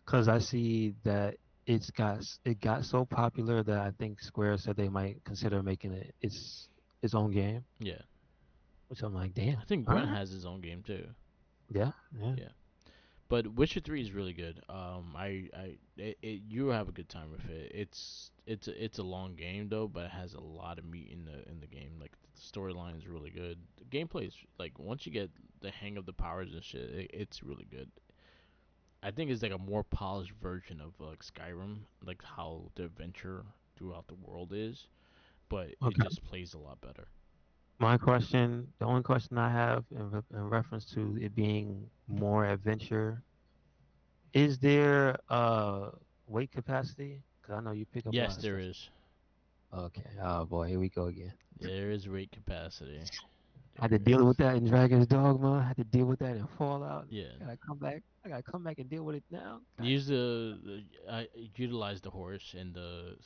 Because I see that it got so popular that I think Square said they might consider making it its own game. Yeah, Which I'm like, damn. I think All Gwent right. has his own game too. Yeah. Yeah. Yeah. But Witcher 3 is really good. You have a good time with it. It's a long game though, but it has a lot of meat in the game. Like the storyline is really good. The gameplay is like once you get the hang of the powers and shit, it's really good. I think it's like a more polished version of like Skyrim, like how the adventure throughout the world is, but it Okay. just plays a lot better. The only question I have in reference to it being more adventure, is there weight capacity? Because I know you pick up a Yes, lot of there stuff. is. Okay. Oh boy, here we go again. There is rate capacity. I had to There deal with is. that in Dragon's Dogma. I had to deal with that in Fallout. Yeah. I gotta come back. I gotta come back and deal with it now. God. Use utilize the horse and the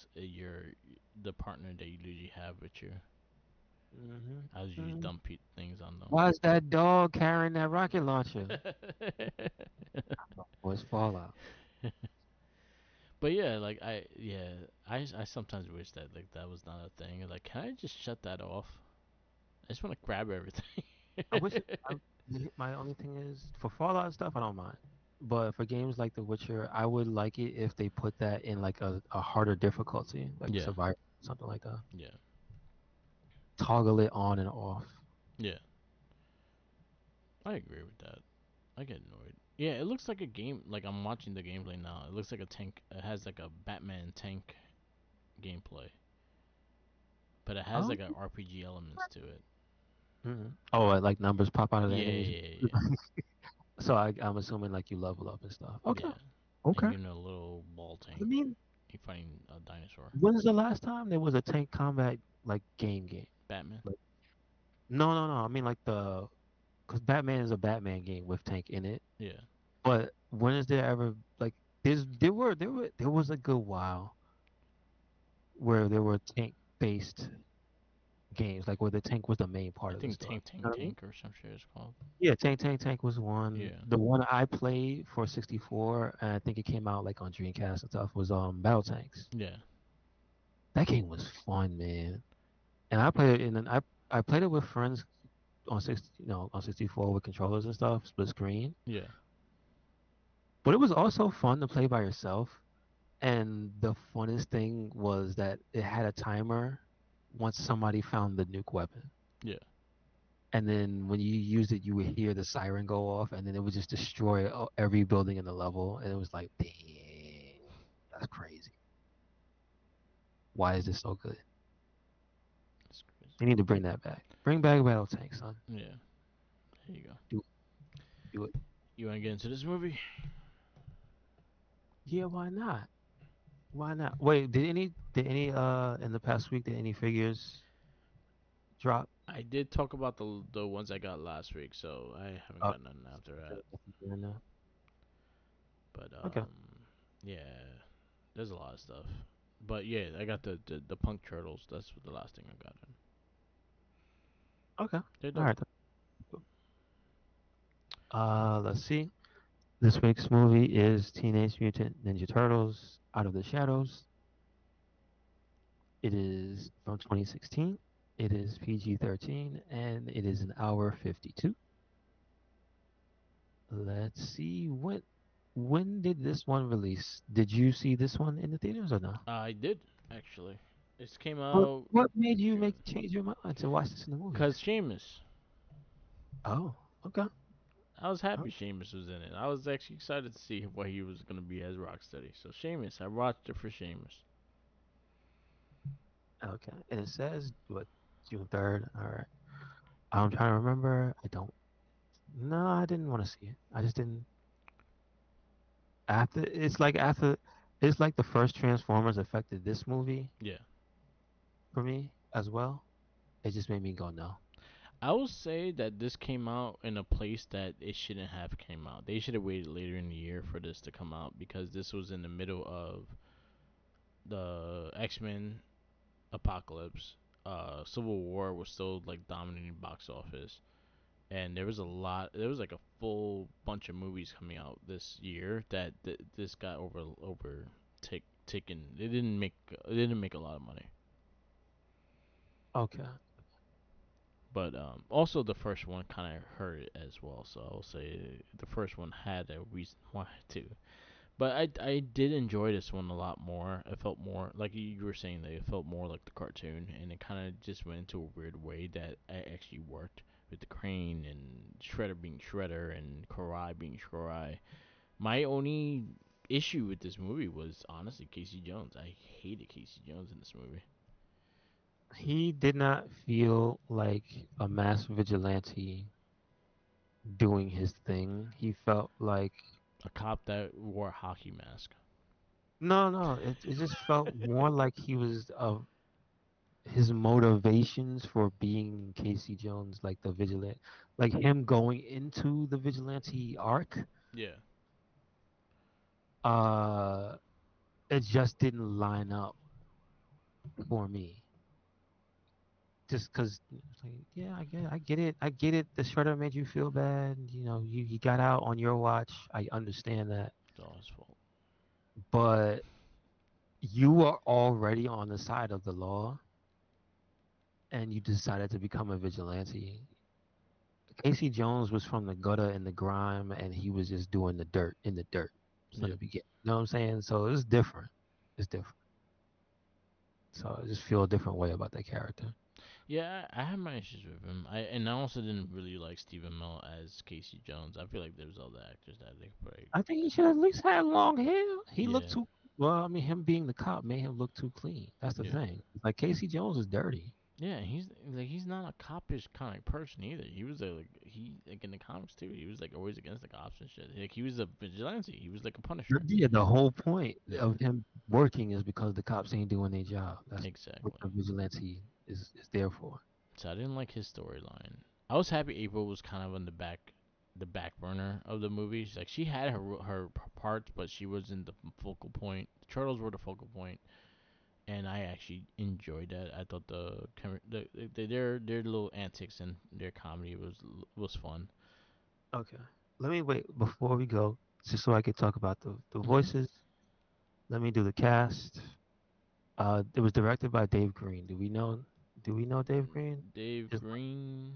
partner that you usually have with you. I was usually Hmm. dump things on them. Why is that dog carrying that rocket launcher? Oh, it's Fallout. But yeah, like I sometimes wish that like that was not a thing. Like, can I just shut that off? I just want to grab everything. I wish my only thing is for Fallout stuff, I don't mind. But for games like The Witcher, I would like it if they put that in like a harder difficulty, like Yeah, Survivor, something like that. yeah, Toggle it on and off. yeah. I agree with that. I get annoyed. Yeah, it looks like a game. Like I'm watching the gameplay now. It looks like a tank. It has like a Batman tank gameplay, but it has Oh, like a RPG elements to it. oh, like numbers pop out of the Yeah, enemies. yeah, yeah, yeah. So I'm assuming like you level up and stuff. Okay, Yeah. And okay. you're in a little ball I tank. mean, You're fighting a dinosaur. when's the last time there was a tank combat like game? Batman. Like, no, no, no. I mean like because Batman is a Batman game with tank in it. Yeah. But when is there ever like there was a good while where there were tank based games, like where the tank was the main I part of the think story. Tank You know Tank what I mean? Tank or some shit is called. Yeah, Tank was one. Yeah. The one I played for 64, and I think it came out like on Dreamcast and stuff, was Battle Tanks. Yeah. That game was fun, man. And I played it and I played it with friends on 64 with controllers and stuff, split screen. Yeah. But it was also fun to play by yourself. And the funnest thing was that it had a timer once somebody found the nuke weapon. Yeah. And then when you used it, you would hear the siren go off, and then it would just destroy every building in the level. And it was like, dang, that's crazy. Why is this so good? That's crazy. They need to bring that back. Bring back Battle Tank, son. Yeah. There you go. Do do it. You want to get into this movie? Yeah, why not? Why not? Wait, did any in the past week did any figures drop? I did talk about the ones I got last week, so I haven't Uh, got nothing after that. But Okay. yeah, there's a lot of stuff. But yeah, I got the Punk Turtles. That's the last thing I got. Okay. They're All dope. right. Let's see. This week's movie is Teenage Mutant Ninja Turtles Out of the Shadows. It is from 2016. It is PG-13 and it is an hour 52. Let's see when did this one release? Did you see this one in the theaters or no? I did actually. This came What out what made you make change your mind to watch this in the movies? cause Sheamus. Oh, Okay. I was Oh, happy Sheamus was in it. I was actually excited to see what he was gonna be as Rocksteady. So Sheamus, I watched it for Sheamus. okay. And it says what, June 3rd. All right. I'm trying to remember. I don't. No, I didn't want to see it. I just didn't. After it's like after it's like the first Transformers affected this movie Yeah, for me as well. It just made me go no. I will say that this came out in a place that it shouldn't have came out. They should have waited later in the year for this to come out because this was in the middle of the X-Men Apocalypse. Civil War was still like dominating box office, and there was a lot. There was like a full bunch of movies coming out this year that this got taken. It didn't make a lot of money. Okay. But also the first one kind of hurt it as well. So I'll say the first one had a reason why too. But I did enjoy this one a lot more. It felt more like you were saying that it felt more like the cartoon, and it kind of just went into a weird way that it actually worked with the Crane and Shredder being Shredder and Karai being Karai. My only issue with this movie was honestly Casey Jones. I hated Casey Jones in this movie. He did not feel like a mass vigilante doing his thing. He felt like A cop that wore a hockey mask. no, no. It just felt more like he was his motivations for being Casey Jones, like the vigilante, like him going into the vigilante arc. Yeah. Uh, it just didn't line up for me. Just because, like, yeah, I get it. The shredder made you feel bad. You know, you got out on your watch. I understand that, It's all his fault. but you were already on the side of the law, and you decided to become a vigilante. Casey Jones was from the gutter and the grime, and he was just doing the dirt in the dirt from Yeah. the beginning. You know what I'm saying? So it's different. It's different. So I just feel a different way about that character. Yeah, I have my issues with him. I also didn't really like Stephen Amell as Casey Jones. I feel like there's other actors that they could play. I think he should at least have long hair. He looked Yeah, too well. I mean, him being the cop made him look too clean. That's the yeah, thing. Like Casey Jones is dirty. yeah. He's not a copish kind of person either. He was like in the comics too. He was like always against the cops and shit. Like he was a vigilante. He was like a Punisher. Yeah, the whole point Yeah, of him working is because the cops ain't doing their job. That's what exactly. the vigilante is there for. So I didn't like his storyline. I was happy April was kind of on the back burner of the movie. Like she had her parts, but she wasn't the focal point. The turtles were the focal point, and I actually enjoyed that. I thought their little antics and their comedy was fun. Okay. Let me wait before we go, just so I can talk about the Hmm. voices. Let me do the cast. It was directed by Dave Green. Do we know Dave Green? Dave Just Green,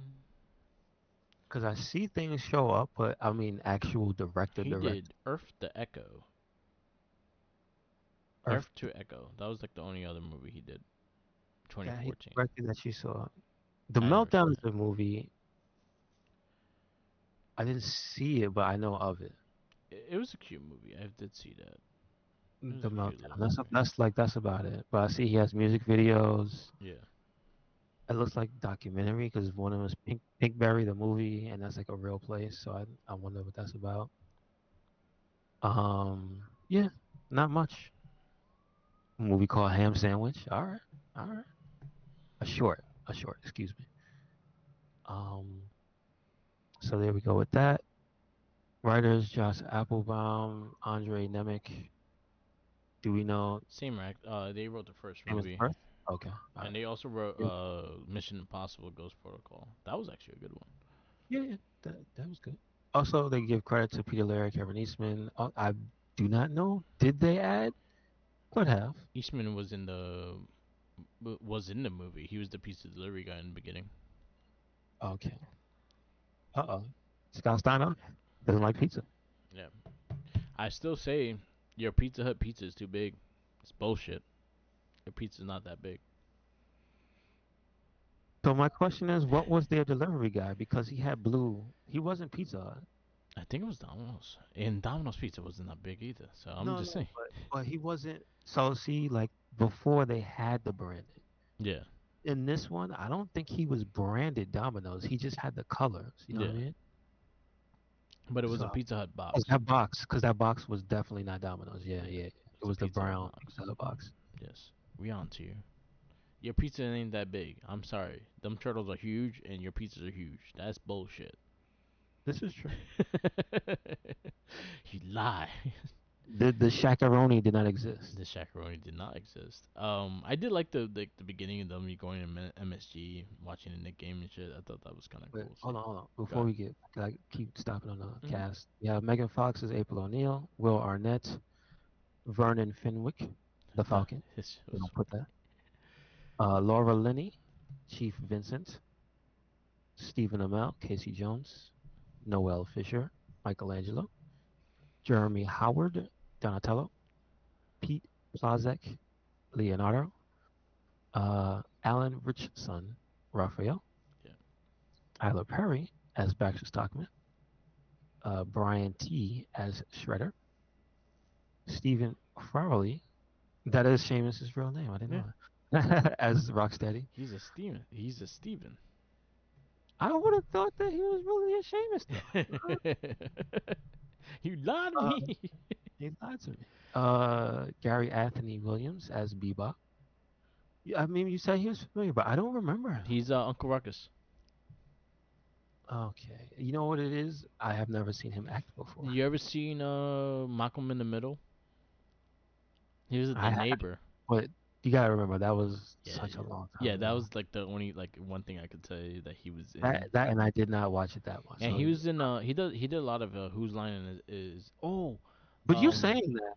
because I see things show up, but I mean actual he director. did Earth to Echo. Earth. Earth to Echo. That was like the only other movie he did. Yeah, he 2014. directed that you saw. The I never Meltdown seen is a movie. I didn't see it, but I know of it. it. It was a cute movie. I did see that. It was The a cute little Meltdown. movie. That's about it. But I see he has music videos. Yeah. It looks like documentary because one of them is Pinkberry, the movie, and that's like a real place. So I wonder what that's about. Yeah, not much. A movie called Ham Sandwich. All right. A short. Excuse me. Um, so there we go with that. Writers: Josh Applebaum, Andre Nemec. Do we know Same act. They wrote the first name is the movie, first? Okay, all and right. they also wrote Yeah, Mission Impossible: Ghost Protocol. That was actually a good one. yeah, that was good. Also, they give credit to Peter Laird, Kevin Eastman. I do not know. Did they add? Could have. Eastman was in the movie. He was the pizza delivery guy in the beginning. Okay. Uh-oh. Scott Steiner doesn't like pizza. Yeah. I still say your Pizza Hut pizza is too big. It's bullshit. Your pizza's not that big. So my question is, what was their delivery guy? Because he had blue. He wasn't Pizza Hut. I think it was Domino's, and Domino's Pizza wasn't that big either. So I'm No, just no, saying. but he wasn't. So see, like before they had the branding. Yeah, In this one, I don't think he was branded Domino's. He just had the colors. You know what I yeah, mean? but it was a So Pizza Hut box. because that box was definitely not Domino's. Yeah, Yeah, yeah. It it's a was the Pizza Hut brown box. Pizza Hut box. Yes, we on to you. Your pizza ain't that big. I'm sorry. Them turtles are huge, and your pizzas are huge. That's bullshit. This is true. You lie. The shakaroni did not exist. The Shakaroni did not exist. I did like the beginning of them. You going to MSG, watching the Nick game and shit. I thought that was kind of But cool. hold See, on, hold on. go Before ahead. we get, like, keep stopping on the Mm-hmm. cast. Yeah, Megan Fox is April O'Neil. Will Arnett, Vernon Fenwick, the Falcon. This They was don't put that. Laura Linney, Chief Vincent. Stephen Amell, Casey Jones. Noel Fisher, Michelangelo. Jeremy Howard, Donatello. Pete Plazek, Leonardo. Alan Richardson, Raphael. yeah. Tyler Perry as Baxter Stockman. Brian T. as Shredder. Stephen Farrelly, that is Seamus' real name, I didn't Yeah. know that, as Rocksteady. He's a Steven. He's a Steven. I would have thought that he was really a Seamus, though. You lied to Uh, me. he lied to me. Gary Anthony Williams as Bebop. Yeah, I mean, you said he was familiar, but I don't remember him. He's Uncle Ruckus. Okay. You know what it is? I have never seen him act before. You ever seen Malcolm in the Middle? He was the I have, neighbor. but you gotta remember that was Yeah, such a long time yeah. That ago. was like the only like one thing I could tell you that he was in. That and I did not watch it that much. And So, he was in he did a lot of Whose Line is oh but you um saying that,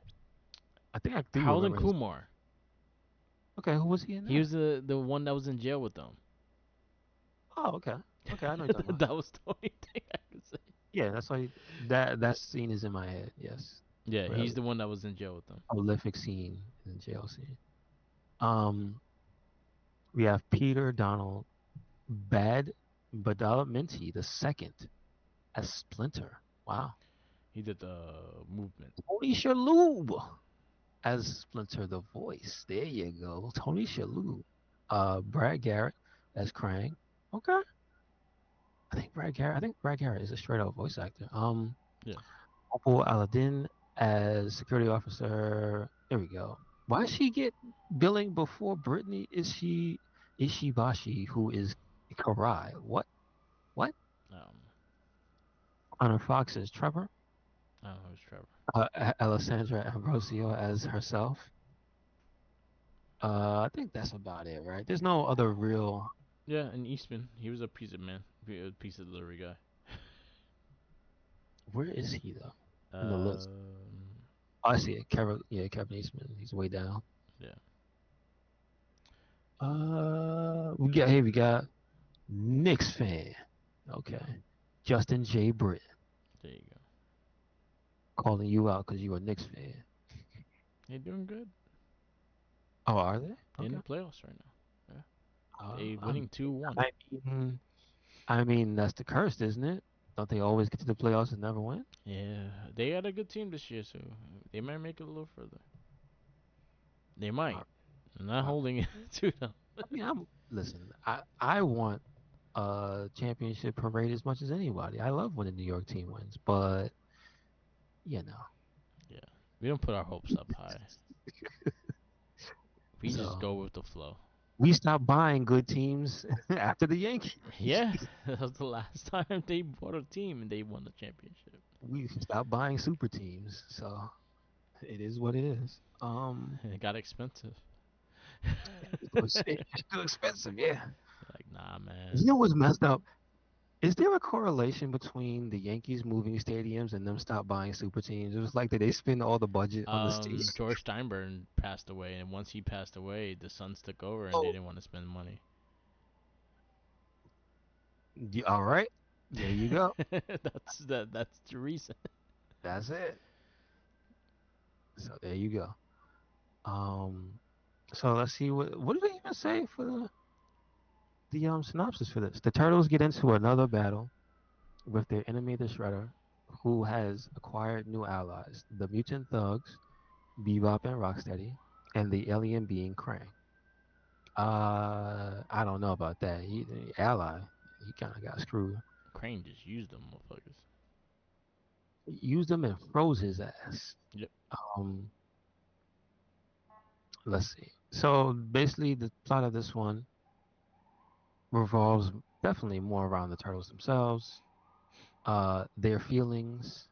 I think I do Harold and remember his. Kumar. Okay, who was he in He that? was the one that was in jail with them. Oh, okay. Okay, I know you're talking about. That was the only thing I could say. Yeah, that's why that scene is in my head. Yes, Yeah, he's really the one that was in jail with them. prolific scene in the jail scene. Um, we have Peter Donald Bad Badalamenti the second as Splinter. Wow. He did the movement. Tony Shalhoub as Splinter the voice. There you go, Tony Shalhoub. Brad Garrett as Krang. Okay. I think Brad Garrett is a straight up voice actor. Yeah. Opal Aladdin as security officer. There we go. Why she get billing before Brittany? Is she Ishibashi, who is Karai? What? Um, Connor Fox as Trevor. I don't know who's Trevor. Alessandra Ambrosio as herself. I think that's about it, right? There's no other real. Yeah, and Eastman. He was a pizza man, a pizza delivery guy. Where is he though in the list? Um, Oh, I see it. Kevin, yeah, Kevin Eastman. He's way down. yeah. We got Knicks fan. Okay, Justin J. Britt There you go. calling you out because you a Knicks fan. They're doing good. Oh, are they? They're in Okay. the playoffs right now. Yeah. They I winning 2-1. I I mean that's the curse, isn't it? Don't they always get to the playoffs and never win? Yeah, they had a good team this year, so they might make it a little further. They might. Uh, I'm not uh, holding it to them. I mean, listen. I want a championship parade as much as anybody. I love when the New York team wins, but you know. Yeah, we don't put our hopes up high. We just So go with the flow. we stopped buying good teams after the Yankees. Yeah, that was the last time they bought a team and they won the championship. We stopped buying super teams. So it is what it is. It got expensive. It's too expensive. Yeah. Like, nah, man. You know what's messed up? Is there a correlation between the Yankees moving stadiums and them stop buying super teams? It was like that they spend all the budget on the stadium. George Steinbrenner passed away, and once he passed away, the Suns took over, and they Oh, didn't want to spend money. all right. There you go. That's the reason. That's it. So there you go. Um, so let's see what did they even say for the synopsis for this. The turtles get into another battle with their enemy, the Shredder, who has acquired new allies: the mutant thugs, Bebop and Rocksteady, and the alien being Krang. I don't know about that. The ally, he kind of got screwed. Crane just used them motherfuckers. Used him and froze his ass. Yep. Um, let's see. So basically, the plot of this one revolves definitely more around the turtles themselves, their feelings,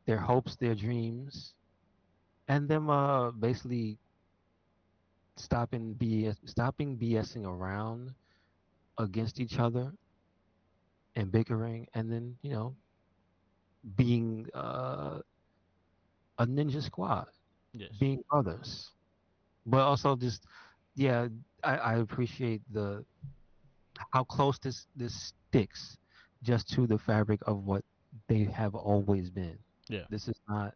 their hopes, their dreams, and them basically stopping BSing around against each other and bickering, and then being a ninja squad, Yes. being brothers, but also just yeah, I appreciate the how close this sticks just to the fabric of what they have always been. Yeah. This is not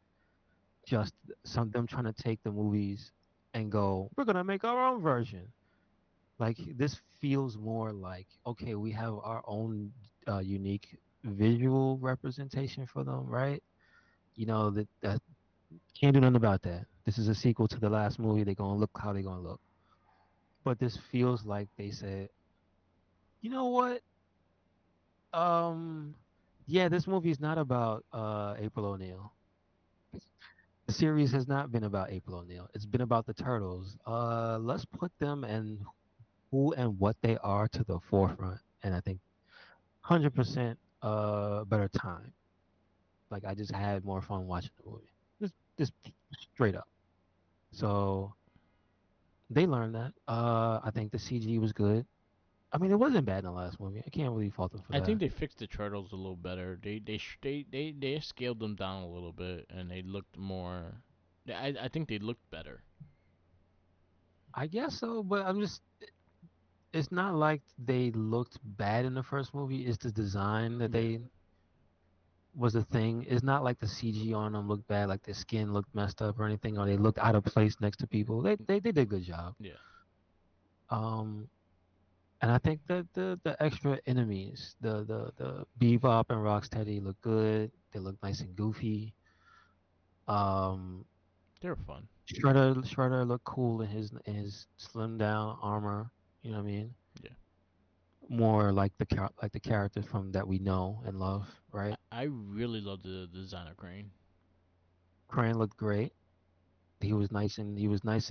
just some them trying to take the movies and go, we're gonna make our own version. Like this feels more like okay, we have our own unique visual representation for them, right? That can't do nothing about that. This is a sequel to the last movie. They're gonna look how they're gonna look. But this feels like they said, you know what? Um, yeah, this movie is not about April O'Neil. The series has not been about April O'Neil. It's been about the turtles. Let's put them and who and what they are to the forefront. And I think 100% better time. Like I just had more fun watching the movie. Just straight up. So they learned that. I think the CG was good. I mean, it wasn't bad in the last movie. I can't really fault them for I think that. they fixed the turtles a little better. They scaled them down a little bit, and they looked more. I think they looked better. I guess so, but I'm just. It's not like they looked bad in the first movie. It's the design that Yeah. they was a thing. It's not like the CG on them looked bad, like their skin looked messed up or anything, or they looked out of place next to people. They did a good job. Yeah. Um, and I think that the extra enemies, the Bebop and Rocksteady look good. They look nice and goofy. Um, They were fun. Shredder looked cool in his slim down armor. You know what I mean? Yeah. More like like the characters from that we know and love, right? I really love the design of Crane. Crane looked great. He was nice and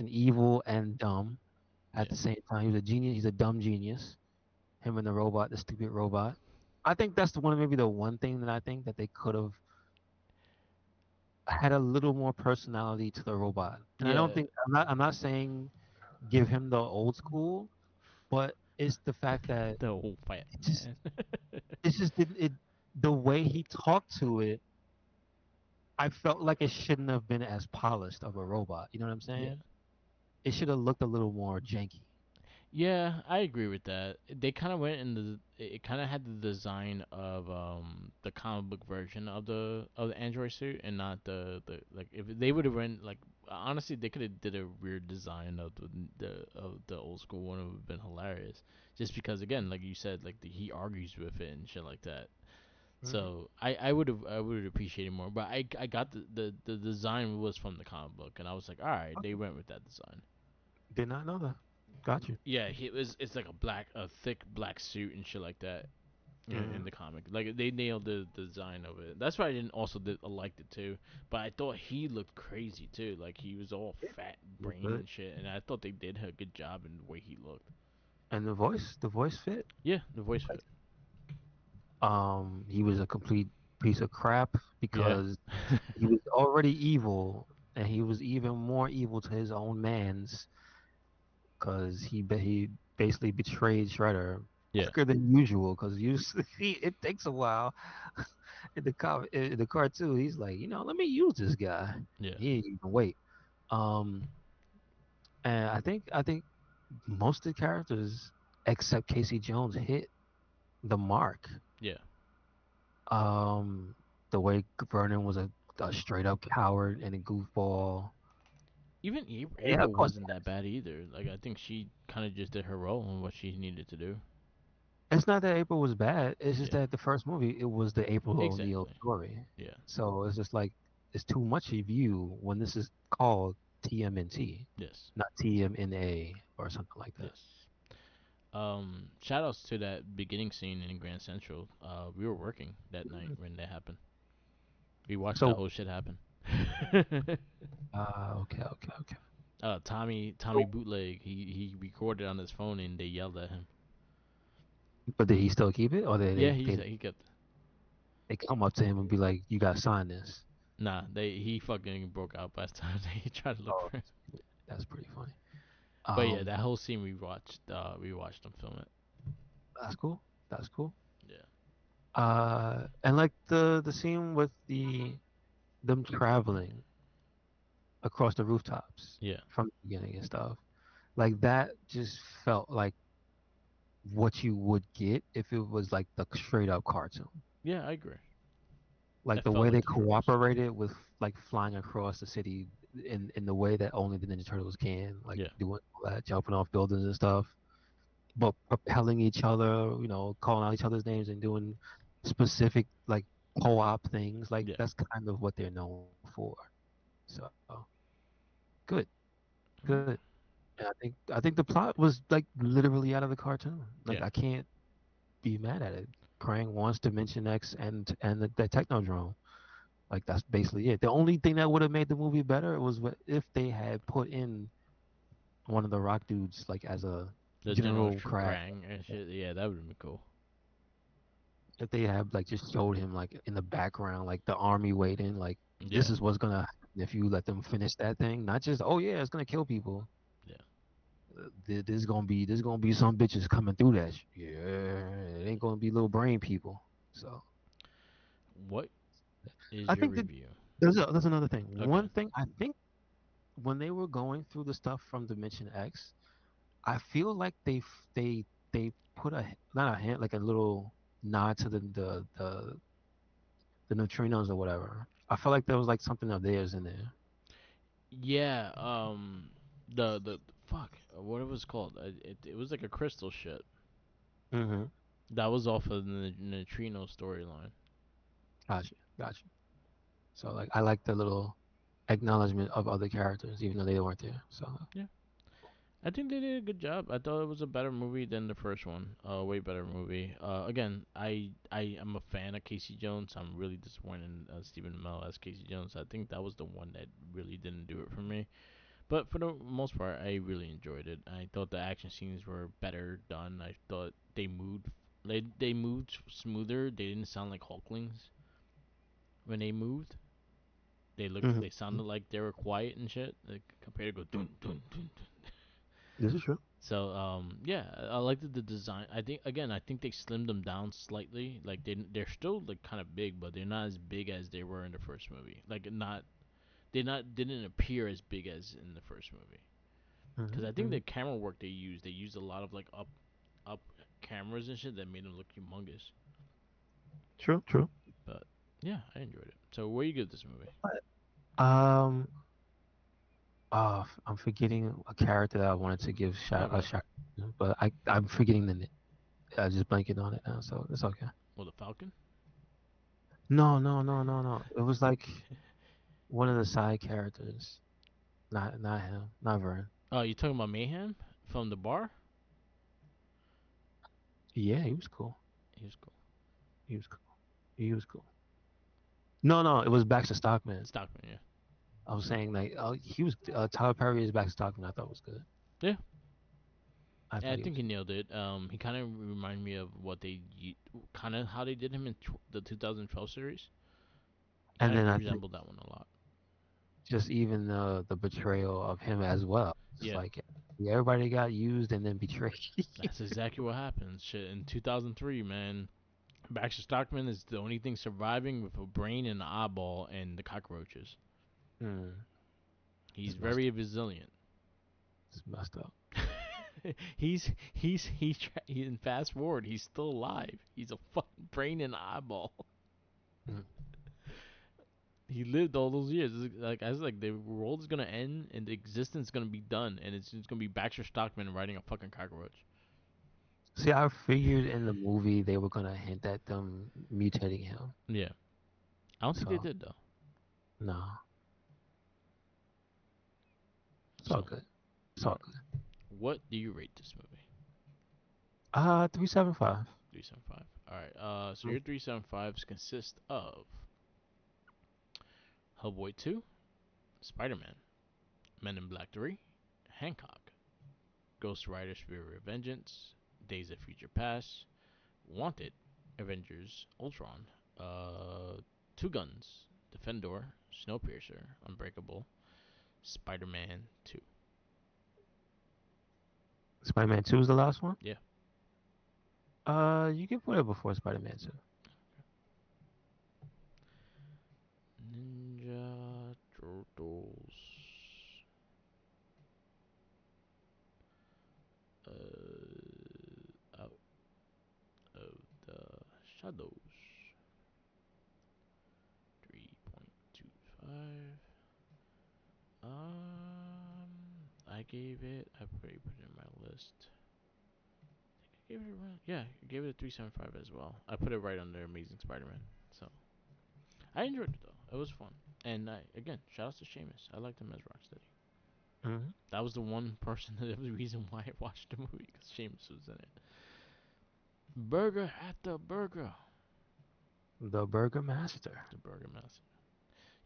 evil and dumb at Yeah. the same time. He was a genius. He's a dumb genius. Him and the robot, the stupid robot. I think that's the one maybe the one thing that I think that they could have had a little more personality to the robot. And I don't Yeah. think I'm not saying give him the old school, but it's the fact that The whole fat it just man. it's just it the way he talked to it, I felt like it shouldn't have been as polished of a robot. You know what I'm Yeah. saying? It should have looked a little more janky. Yeah, I agree with that. They kind of went in the. It kind of had the design of the comic book version of the Android suit, and not the like. If they would have went like honestly, they could have did a weird design of the old school one. It would have been hilarious. Just because again, like you said, like he argues with it and shit like that. Hmm. So I would have appreciated more. But I got the design was from the comic book, and I was like, all right, they went with that design. Did not know that. Got you. Yeah, he was. It's like a thick black suit and shit like that in Mm, the comic. Like they nailed the design of it. That's why I didn't also liked it too. But I thought he looked crazy too. Like he was all yeah, fat look brain good. and shit. And I thought they did a good job in the way he looked. And the voice fit. Yeah, the voice fit. He was a complete piece of crap Yeah. because he was already evil, and he was even more evil to his own man's because he basically betrayed Shredder Yeah. quicker than usual. Because it takes a while in the cartoon. He's like, let me use this guy. Yeah. He didn't even wait. Um, and I think most of the characters except Casey Jones hit the mark. Yeah. Um, the way Vernon was a straight up coward and a goofball. Even Yeah, of April course. wasn't that bad either. Like I think she kind of just did her role and what she needed to do. It's not that April was bad. It's just Yeah, that the first movie it was the April O'Neil exactly. story. Yeah. So it's just like it's too much of you when this is called TMNT, Yes. not TMNA or something like that. Yes. Shout outs to that beginning scene in Grand Central. We were working that night when that happened. We watched that So whole shit happen. okay, okay, okay. Tommy So, Bootleg. He recorded on his phone and they yelled at him. but did he still keep it, or Yeah, he kept. they come up to him and be like, "You got to sign this"? Nah, he fucking broke out by the time they tried to look Oh, for him. that's pretty funny. But yeah, that Um, whole scene we watched them film it. that's cool. That's cool. Yeah. And like the scene with them traveling across the rooftops Yeah. from the beginning and stuff. Like that just felt like what you would get if it was like the straight up cartoon. Yeah, I agree. Like That the felt way like they the Turtles. cooperated with like flying across the city in the way that only the Ninja Turtles can, like Yeah. doing all that, jumping off buildings and stuff, but propelling each other, calling out each other's names and doing specific like co-op things. Like Yeah. that's kind of what they're known for. So good, Mhm. good. And I think the plot was like literally out of the cartoon. Like Yeah. I can't be mad at it. Krang wants Dimension X and the Technodrome. Like that's basically it. The only thing that would have made the movie better was if they had put in one of the Rock dudes like as a The General General Krang. Krang and shit. Yeah, that would have been cool. If they had like just showed him like in the background, like the army waiting, like this Yeah. is what's gonna happen if you let them finish that thing. Not just oh yeah, it's gonna kill people. Yeah. There's gonna be some bitches coming through that. Yeah, it ain't gonna be little brain people. So What is I your think that review? there's another thing. Okay. One thing I think when they were going through the stuff from Dimension X, I feel like they put a not a hint like a little nod to the neutrinos or whatever. I felt like there was like something of theirs in there. Yeah. The fuck. What it was called? It was like a crystal shit. Mm-hmm. That was off of the neutrino storyline. Gotcha, gotcha. So like I like the little acknowledgement of other characters, even though they weren't there. So Yeah. I think they did a good job. I thought it was a better movie than the first one. Way better movie. Again, I am a fan of Casey Jones. I'm really disappointed in Stephen Amell as Casey Jones. I think that was the one that really didn't do it for me. But for the most part, I really enjoyed it. I thought the action scenes were better done. I thought they moved smoother. They didn't sound like Hulklings when they moved. hmm They sounded like they were quiet and shit. Like compared to go dun dun dun dun. this is true. So yeah, I liked the design. I think they slimmed them down slightly. Like they're still like kind of big, but they're not as big as they were in the first movie. Like not they not didn't appear as big as in the first movie. Because I think Hmm. the camera work they used a lot of like up cameras and shit that made them look humongous. True, true. But yeah, I enjoyed it. So where you give this movie? Um, I'm forgetting a character that I wanted to give a Okay. shot, but I'm forgetting the name. I just blanking on it now, so it's okay. Well, the Falcon. No, no, no, no, no. It was like one of the side characters. Not him. Not Vern. Oh, you talking about Mayhem from the bar? Yeah, he was cool. He was cool. He was cool. He was cool. No, no, it was Baxter Stockman. Stockman, yeah. I was saying like, he was Tyler Perry is Baxter Stockman. I thought was good. Yeah, I yeah, I thought he think was. he nailed it. He kind of reminded me of kind of how they did him in the 2012 series. He And kind then of I think resembled that one a lot. just even the betrayal of him as well. It's Yeah, like yeah, everybody got used and then betrayed. that's exactly what happened. Shit, in 2003, man, Baxter Stockman is the only thing surviving with a brain and an eyeball and the cockroaches. Hmm. He's It's messed very up. resilient. It's messed up. In fast forward, he's still alive. He's a fucking brain and eyeball. Mm. He lived all those years. Like I was like, the world is gonna end and the existence is gonna be done, and it's just gonna be Baxter Stockman riding a fucking cockroach. See, I figured in the movie they were gonna hint at them mutating him. Yeah, I don't think they So did though. no, it's all So, good. It's all all right, good. what do you rate this movie? 375. 375. All right. So your 375s consist of Hellboy 2, Spider-Man, Men in Black 3, Hancock, Ghost Rider: Spirit of Vengeance, Days of Future Past, Wanted, Avengers: Ultron, Two Guns, Defendor, Snowpiercer, Unbreakable, Spider-Man 2. Spider-Man 2 is the last one. Yeah. You can put it before Spider-Man 2. Ninja Turtles. Out of the Shadows. 3.25. I gave it. I probably put it in my list. I gave it around. Yeah, I gave it a 375 as well. I put it right under Amazing Spider-Man. So I enjoyed it though. It was fun. And again, shout out to Seamus. I liked him as Rocksteady. Hmm. That was the one person, that was the reason why I watched the movie, because Seamus was in it. Burger after burger. The Burger Master. The Burger Master.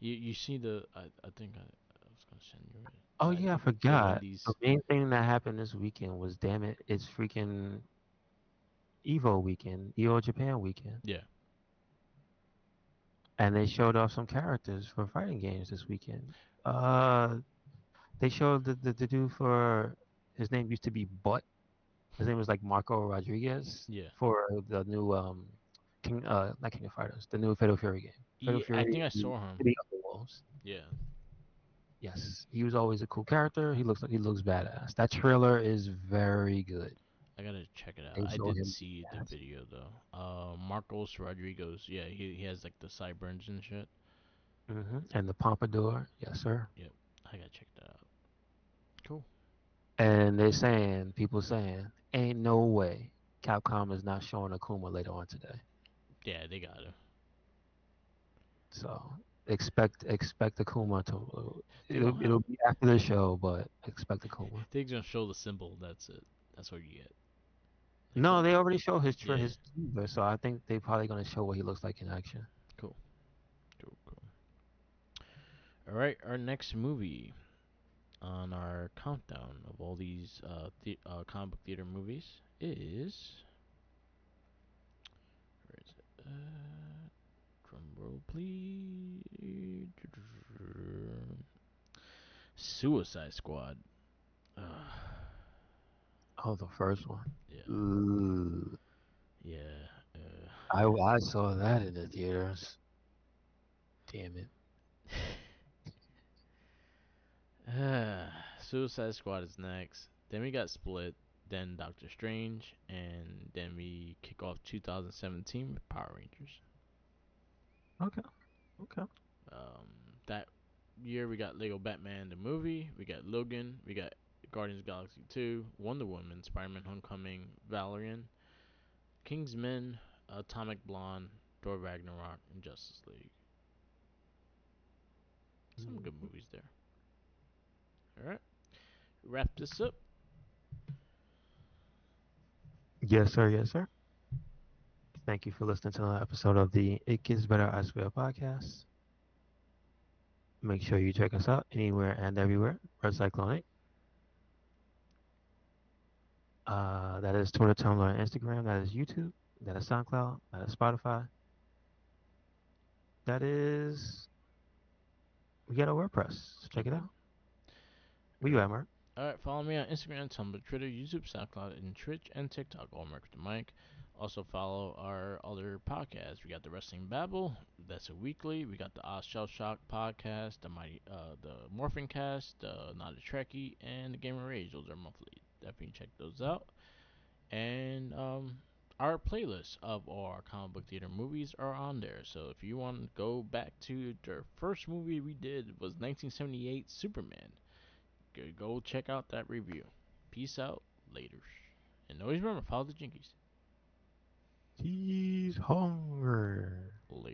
You see the, I think I was gonna send you it. Oh yeah, I The forgot. The Wendy's. main thing that happened this weekend was, damn it, it's freaking Evo weekend, Evo Japan weekend, Yeah. and they showed off some characters for fighting games this weekend. Uh, they showed the dude for, his name used to be Butt. His name was like Marco Rodriguez Yeah. for the new King, not King of Fighters, the new Fatal Fury game. Fatal Yeah, I Fury, think I saw him. City of the Wolves. Yeah. Yes, he was always a cool character. He looks badass. That trailer is very good. I gotta check it out. They I show did him. see the video though. Marcos Rodriguez. Yeah, he has like the sideburns and shit. And the Pompadour, yes sir. Yep. I gotta check that out. Cool. And people saying, ain't no way Capcom is not showing Akuma later on today. Yeah, they gotta. So expect Akuma to. They gonna have. It'll be after the show, but expect Akuma. They gonna show the symbol. That's it. That's what you get. Like, No, what? they already showed Yeah. his trailer, so I think they probably gonna show what he looks like in action. Cool. Cool. Cool. All right. Our next movie on our countdown of all these comic book theater movies is, where is it? Drum roll, please. Suicide Squad. Uh, Oh, the first one. yeah. Ooh, Yeah. I saw that in the theaters. Damn it. Suicide Squad is next. Then we got Split. Then Doctor Strange, and then we kick off 2017 with Power Rangers. Okay, okay. Um, that year we got Lego Batman the movie, we got Logan, we got Guardians of the Galaxy 2, Wonder Woman, Spider-Man Homecoming, Valerian, Kingsman, Atomic Blonde, Thor Ragnarok, and Justice League. Some good Mhm. movies there. All right, wrap this up. Yes, sir. Yes, sir. Thank you for listening to another episode of the It Gets Better I Swear podcast. Make sure you check us out anywhere and everywhere. Red Cyclonic. That is Twitter, Tumblr, and Instagram. That is YouTube. That is SoundCloud. That is Spotify. That is, we got a WordPress. So check it Okay. out. Where All you right. at, Mark? All right, follow me on Instagram, Tumblr, Twitter, YouTube, SoundCloud, and Twitch and TikTok. All Mark with the Mic. Also follow our other podcasts. We got the Wrestling Babble. That's a weekly. We got the Oz Shell Shock podcast, the Morphin Cast, Not a Trekkie, and the Gamer Rage. Those are monthly. Definitely check those out. And our playlist of all our comic book theater movies are on there. So if you want to go back to the first movie we did was 1978 Superman. Go check out that review. Peace out. Later. And always remember, follow the Jinkies. He's hungry.